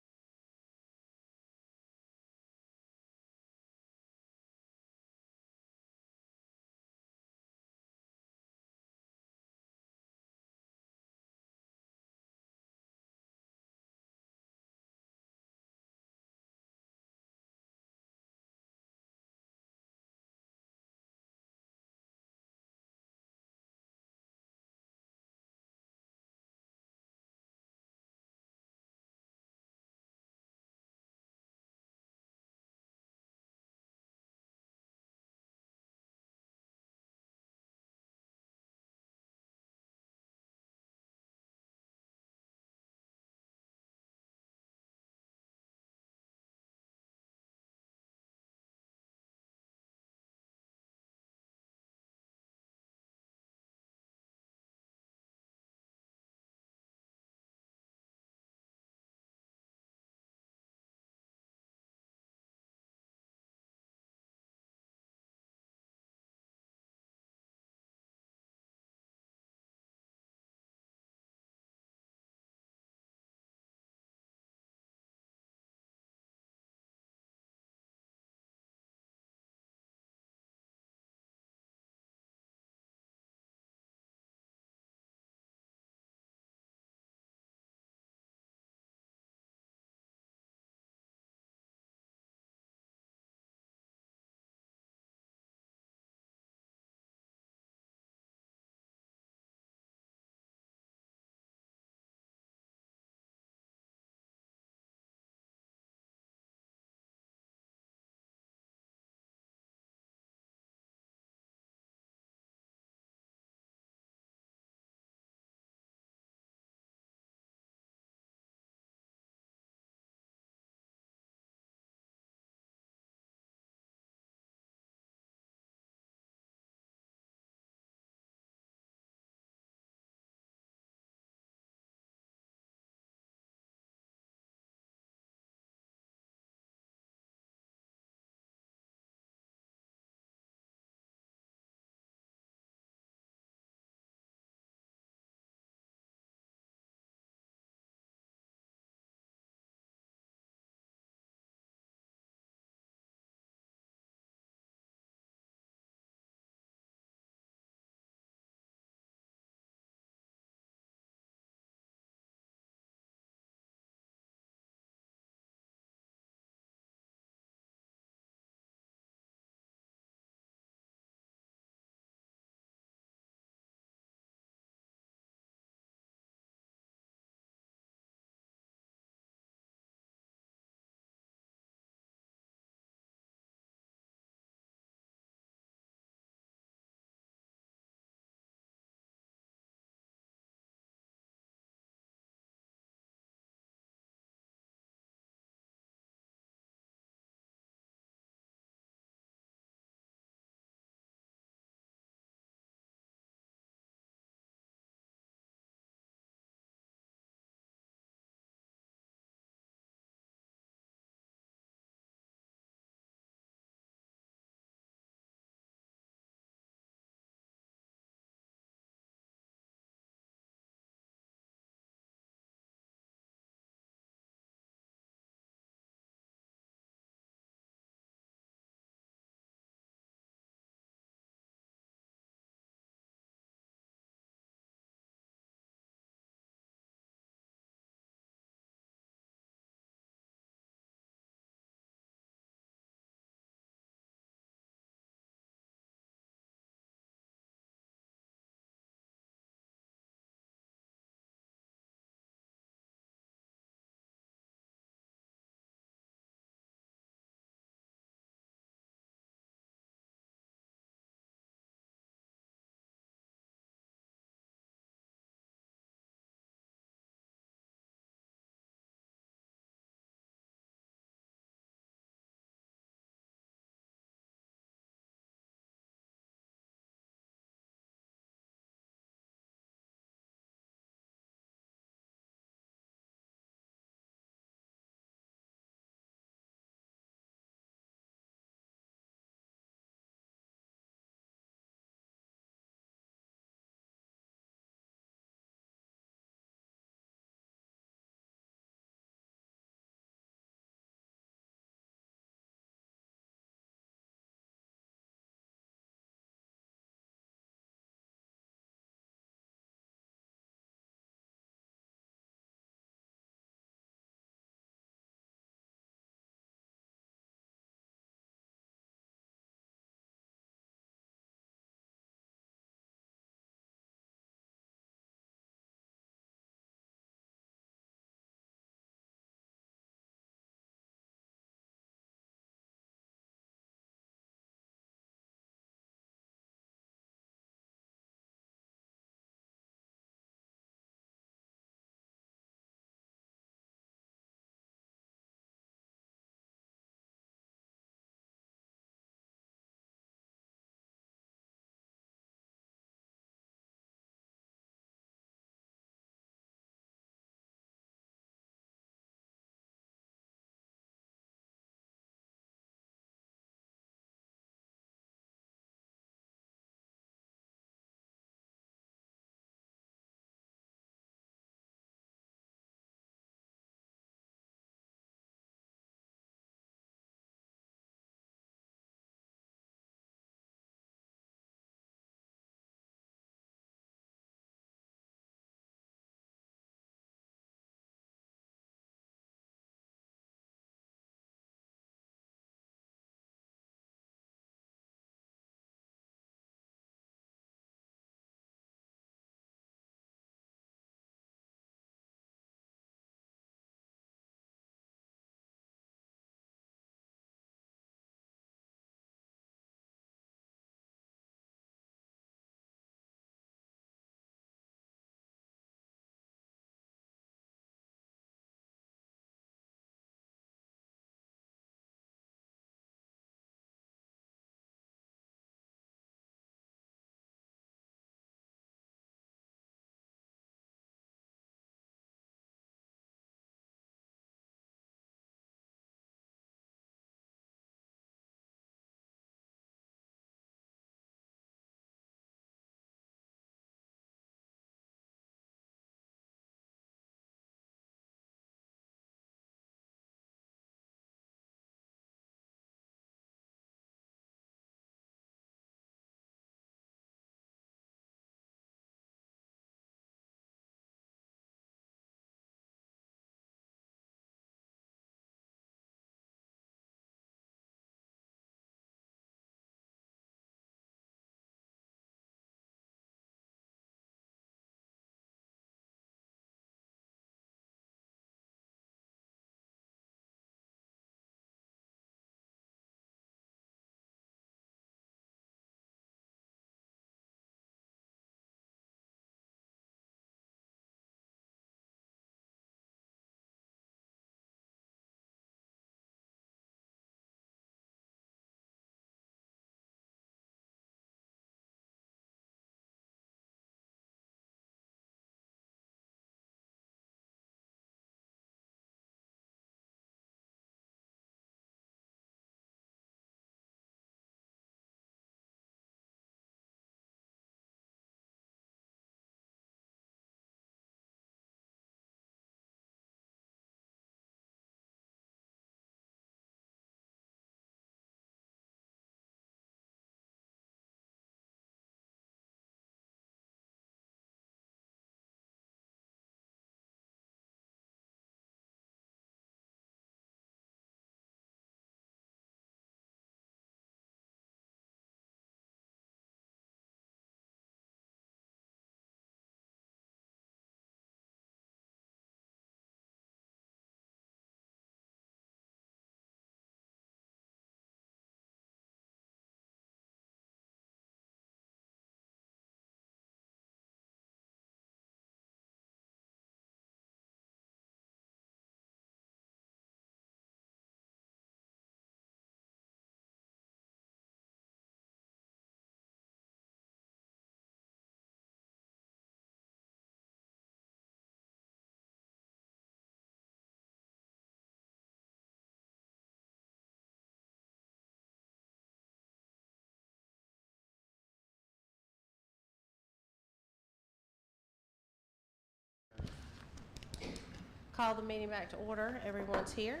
B: call the meeting back to order. Everyone's here.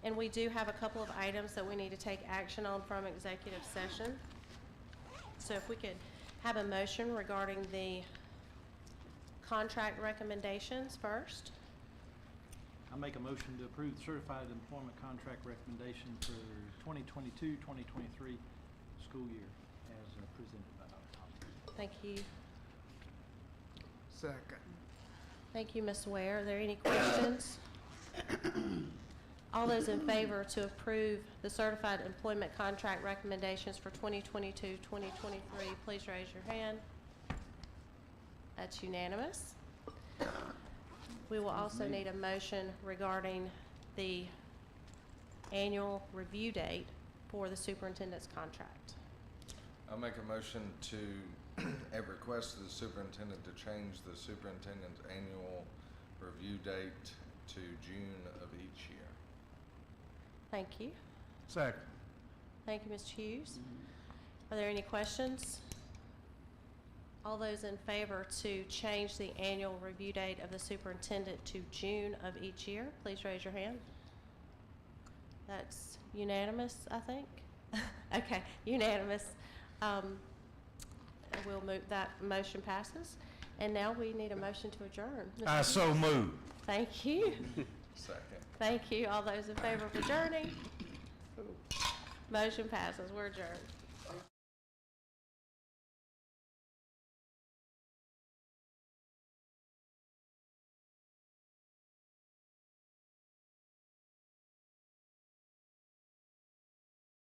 B: And we do have a couple of items that we need to take action on from executive session. So if we could have a motion regarding the contract recommendations first.
D: I make a motion to approve the certified employment contract recommendation for 2022-2023 school year as presented by Dr. Thomas.
B: Thank you.
I: Second.
B: Thank you, Ms. Ware. Are there any questions? All those in favor to approve the certified employment contract recommendations for 2022-2023, please raise your hand. That's unanimous. We will also need a motion regarding the annual review date for the superintendent's contract.
C: I'll make a motion to at request of the superintendent to change the superintendent's annual review date to June of each year.
B: Thank you.
I: Second.
B: Thank you, Mr. Hughes. Are there any questions? All those in favor to change the annual review date of the superintendent to June of each year, please raise your hand. That's unanimous, I think. Okay, unanimous. We'll move, that motion passes. And now we need a motion to adjourn.
A: I so move.
B: Thank you.
C: Second.
B: Thank you. All those in favor of adjourning? Motion passes. We're adjourned.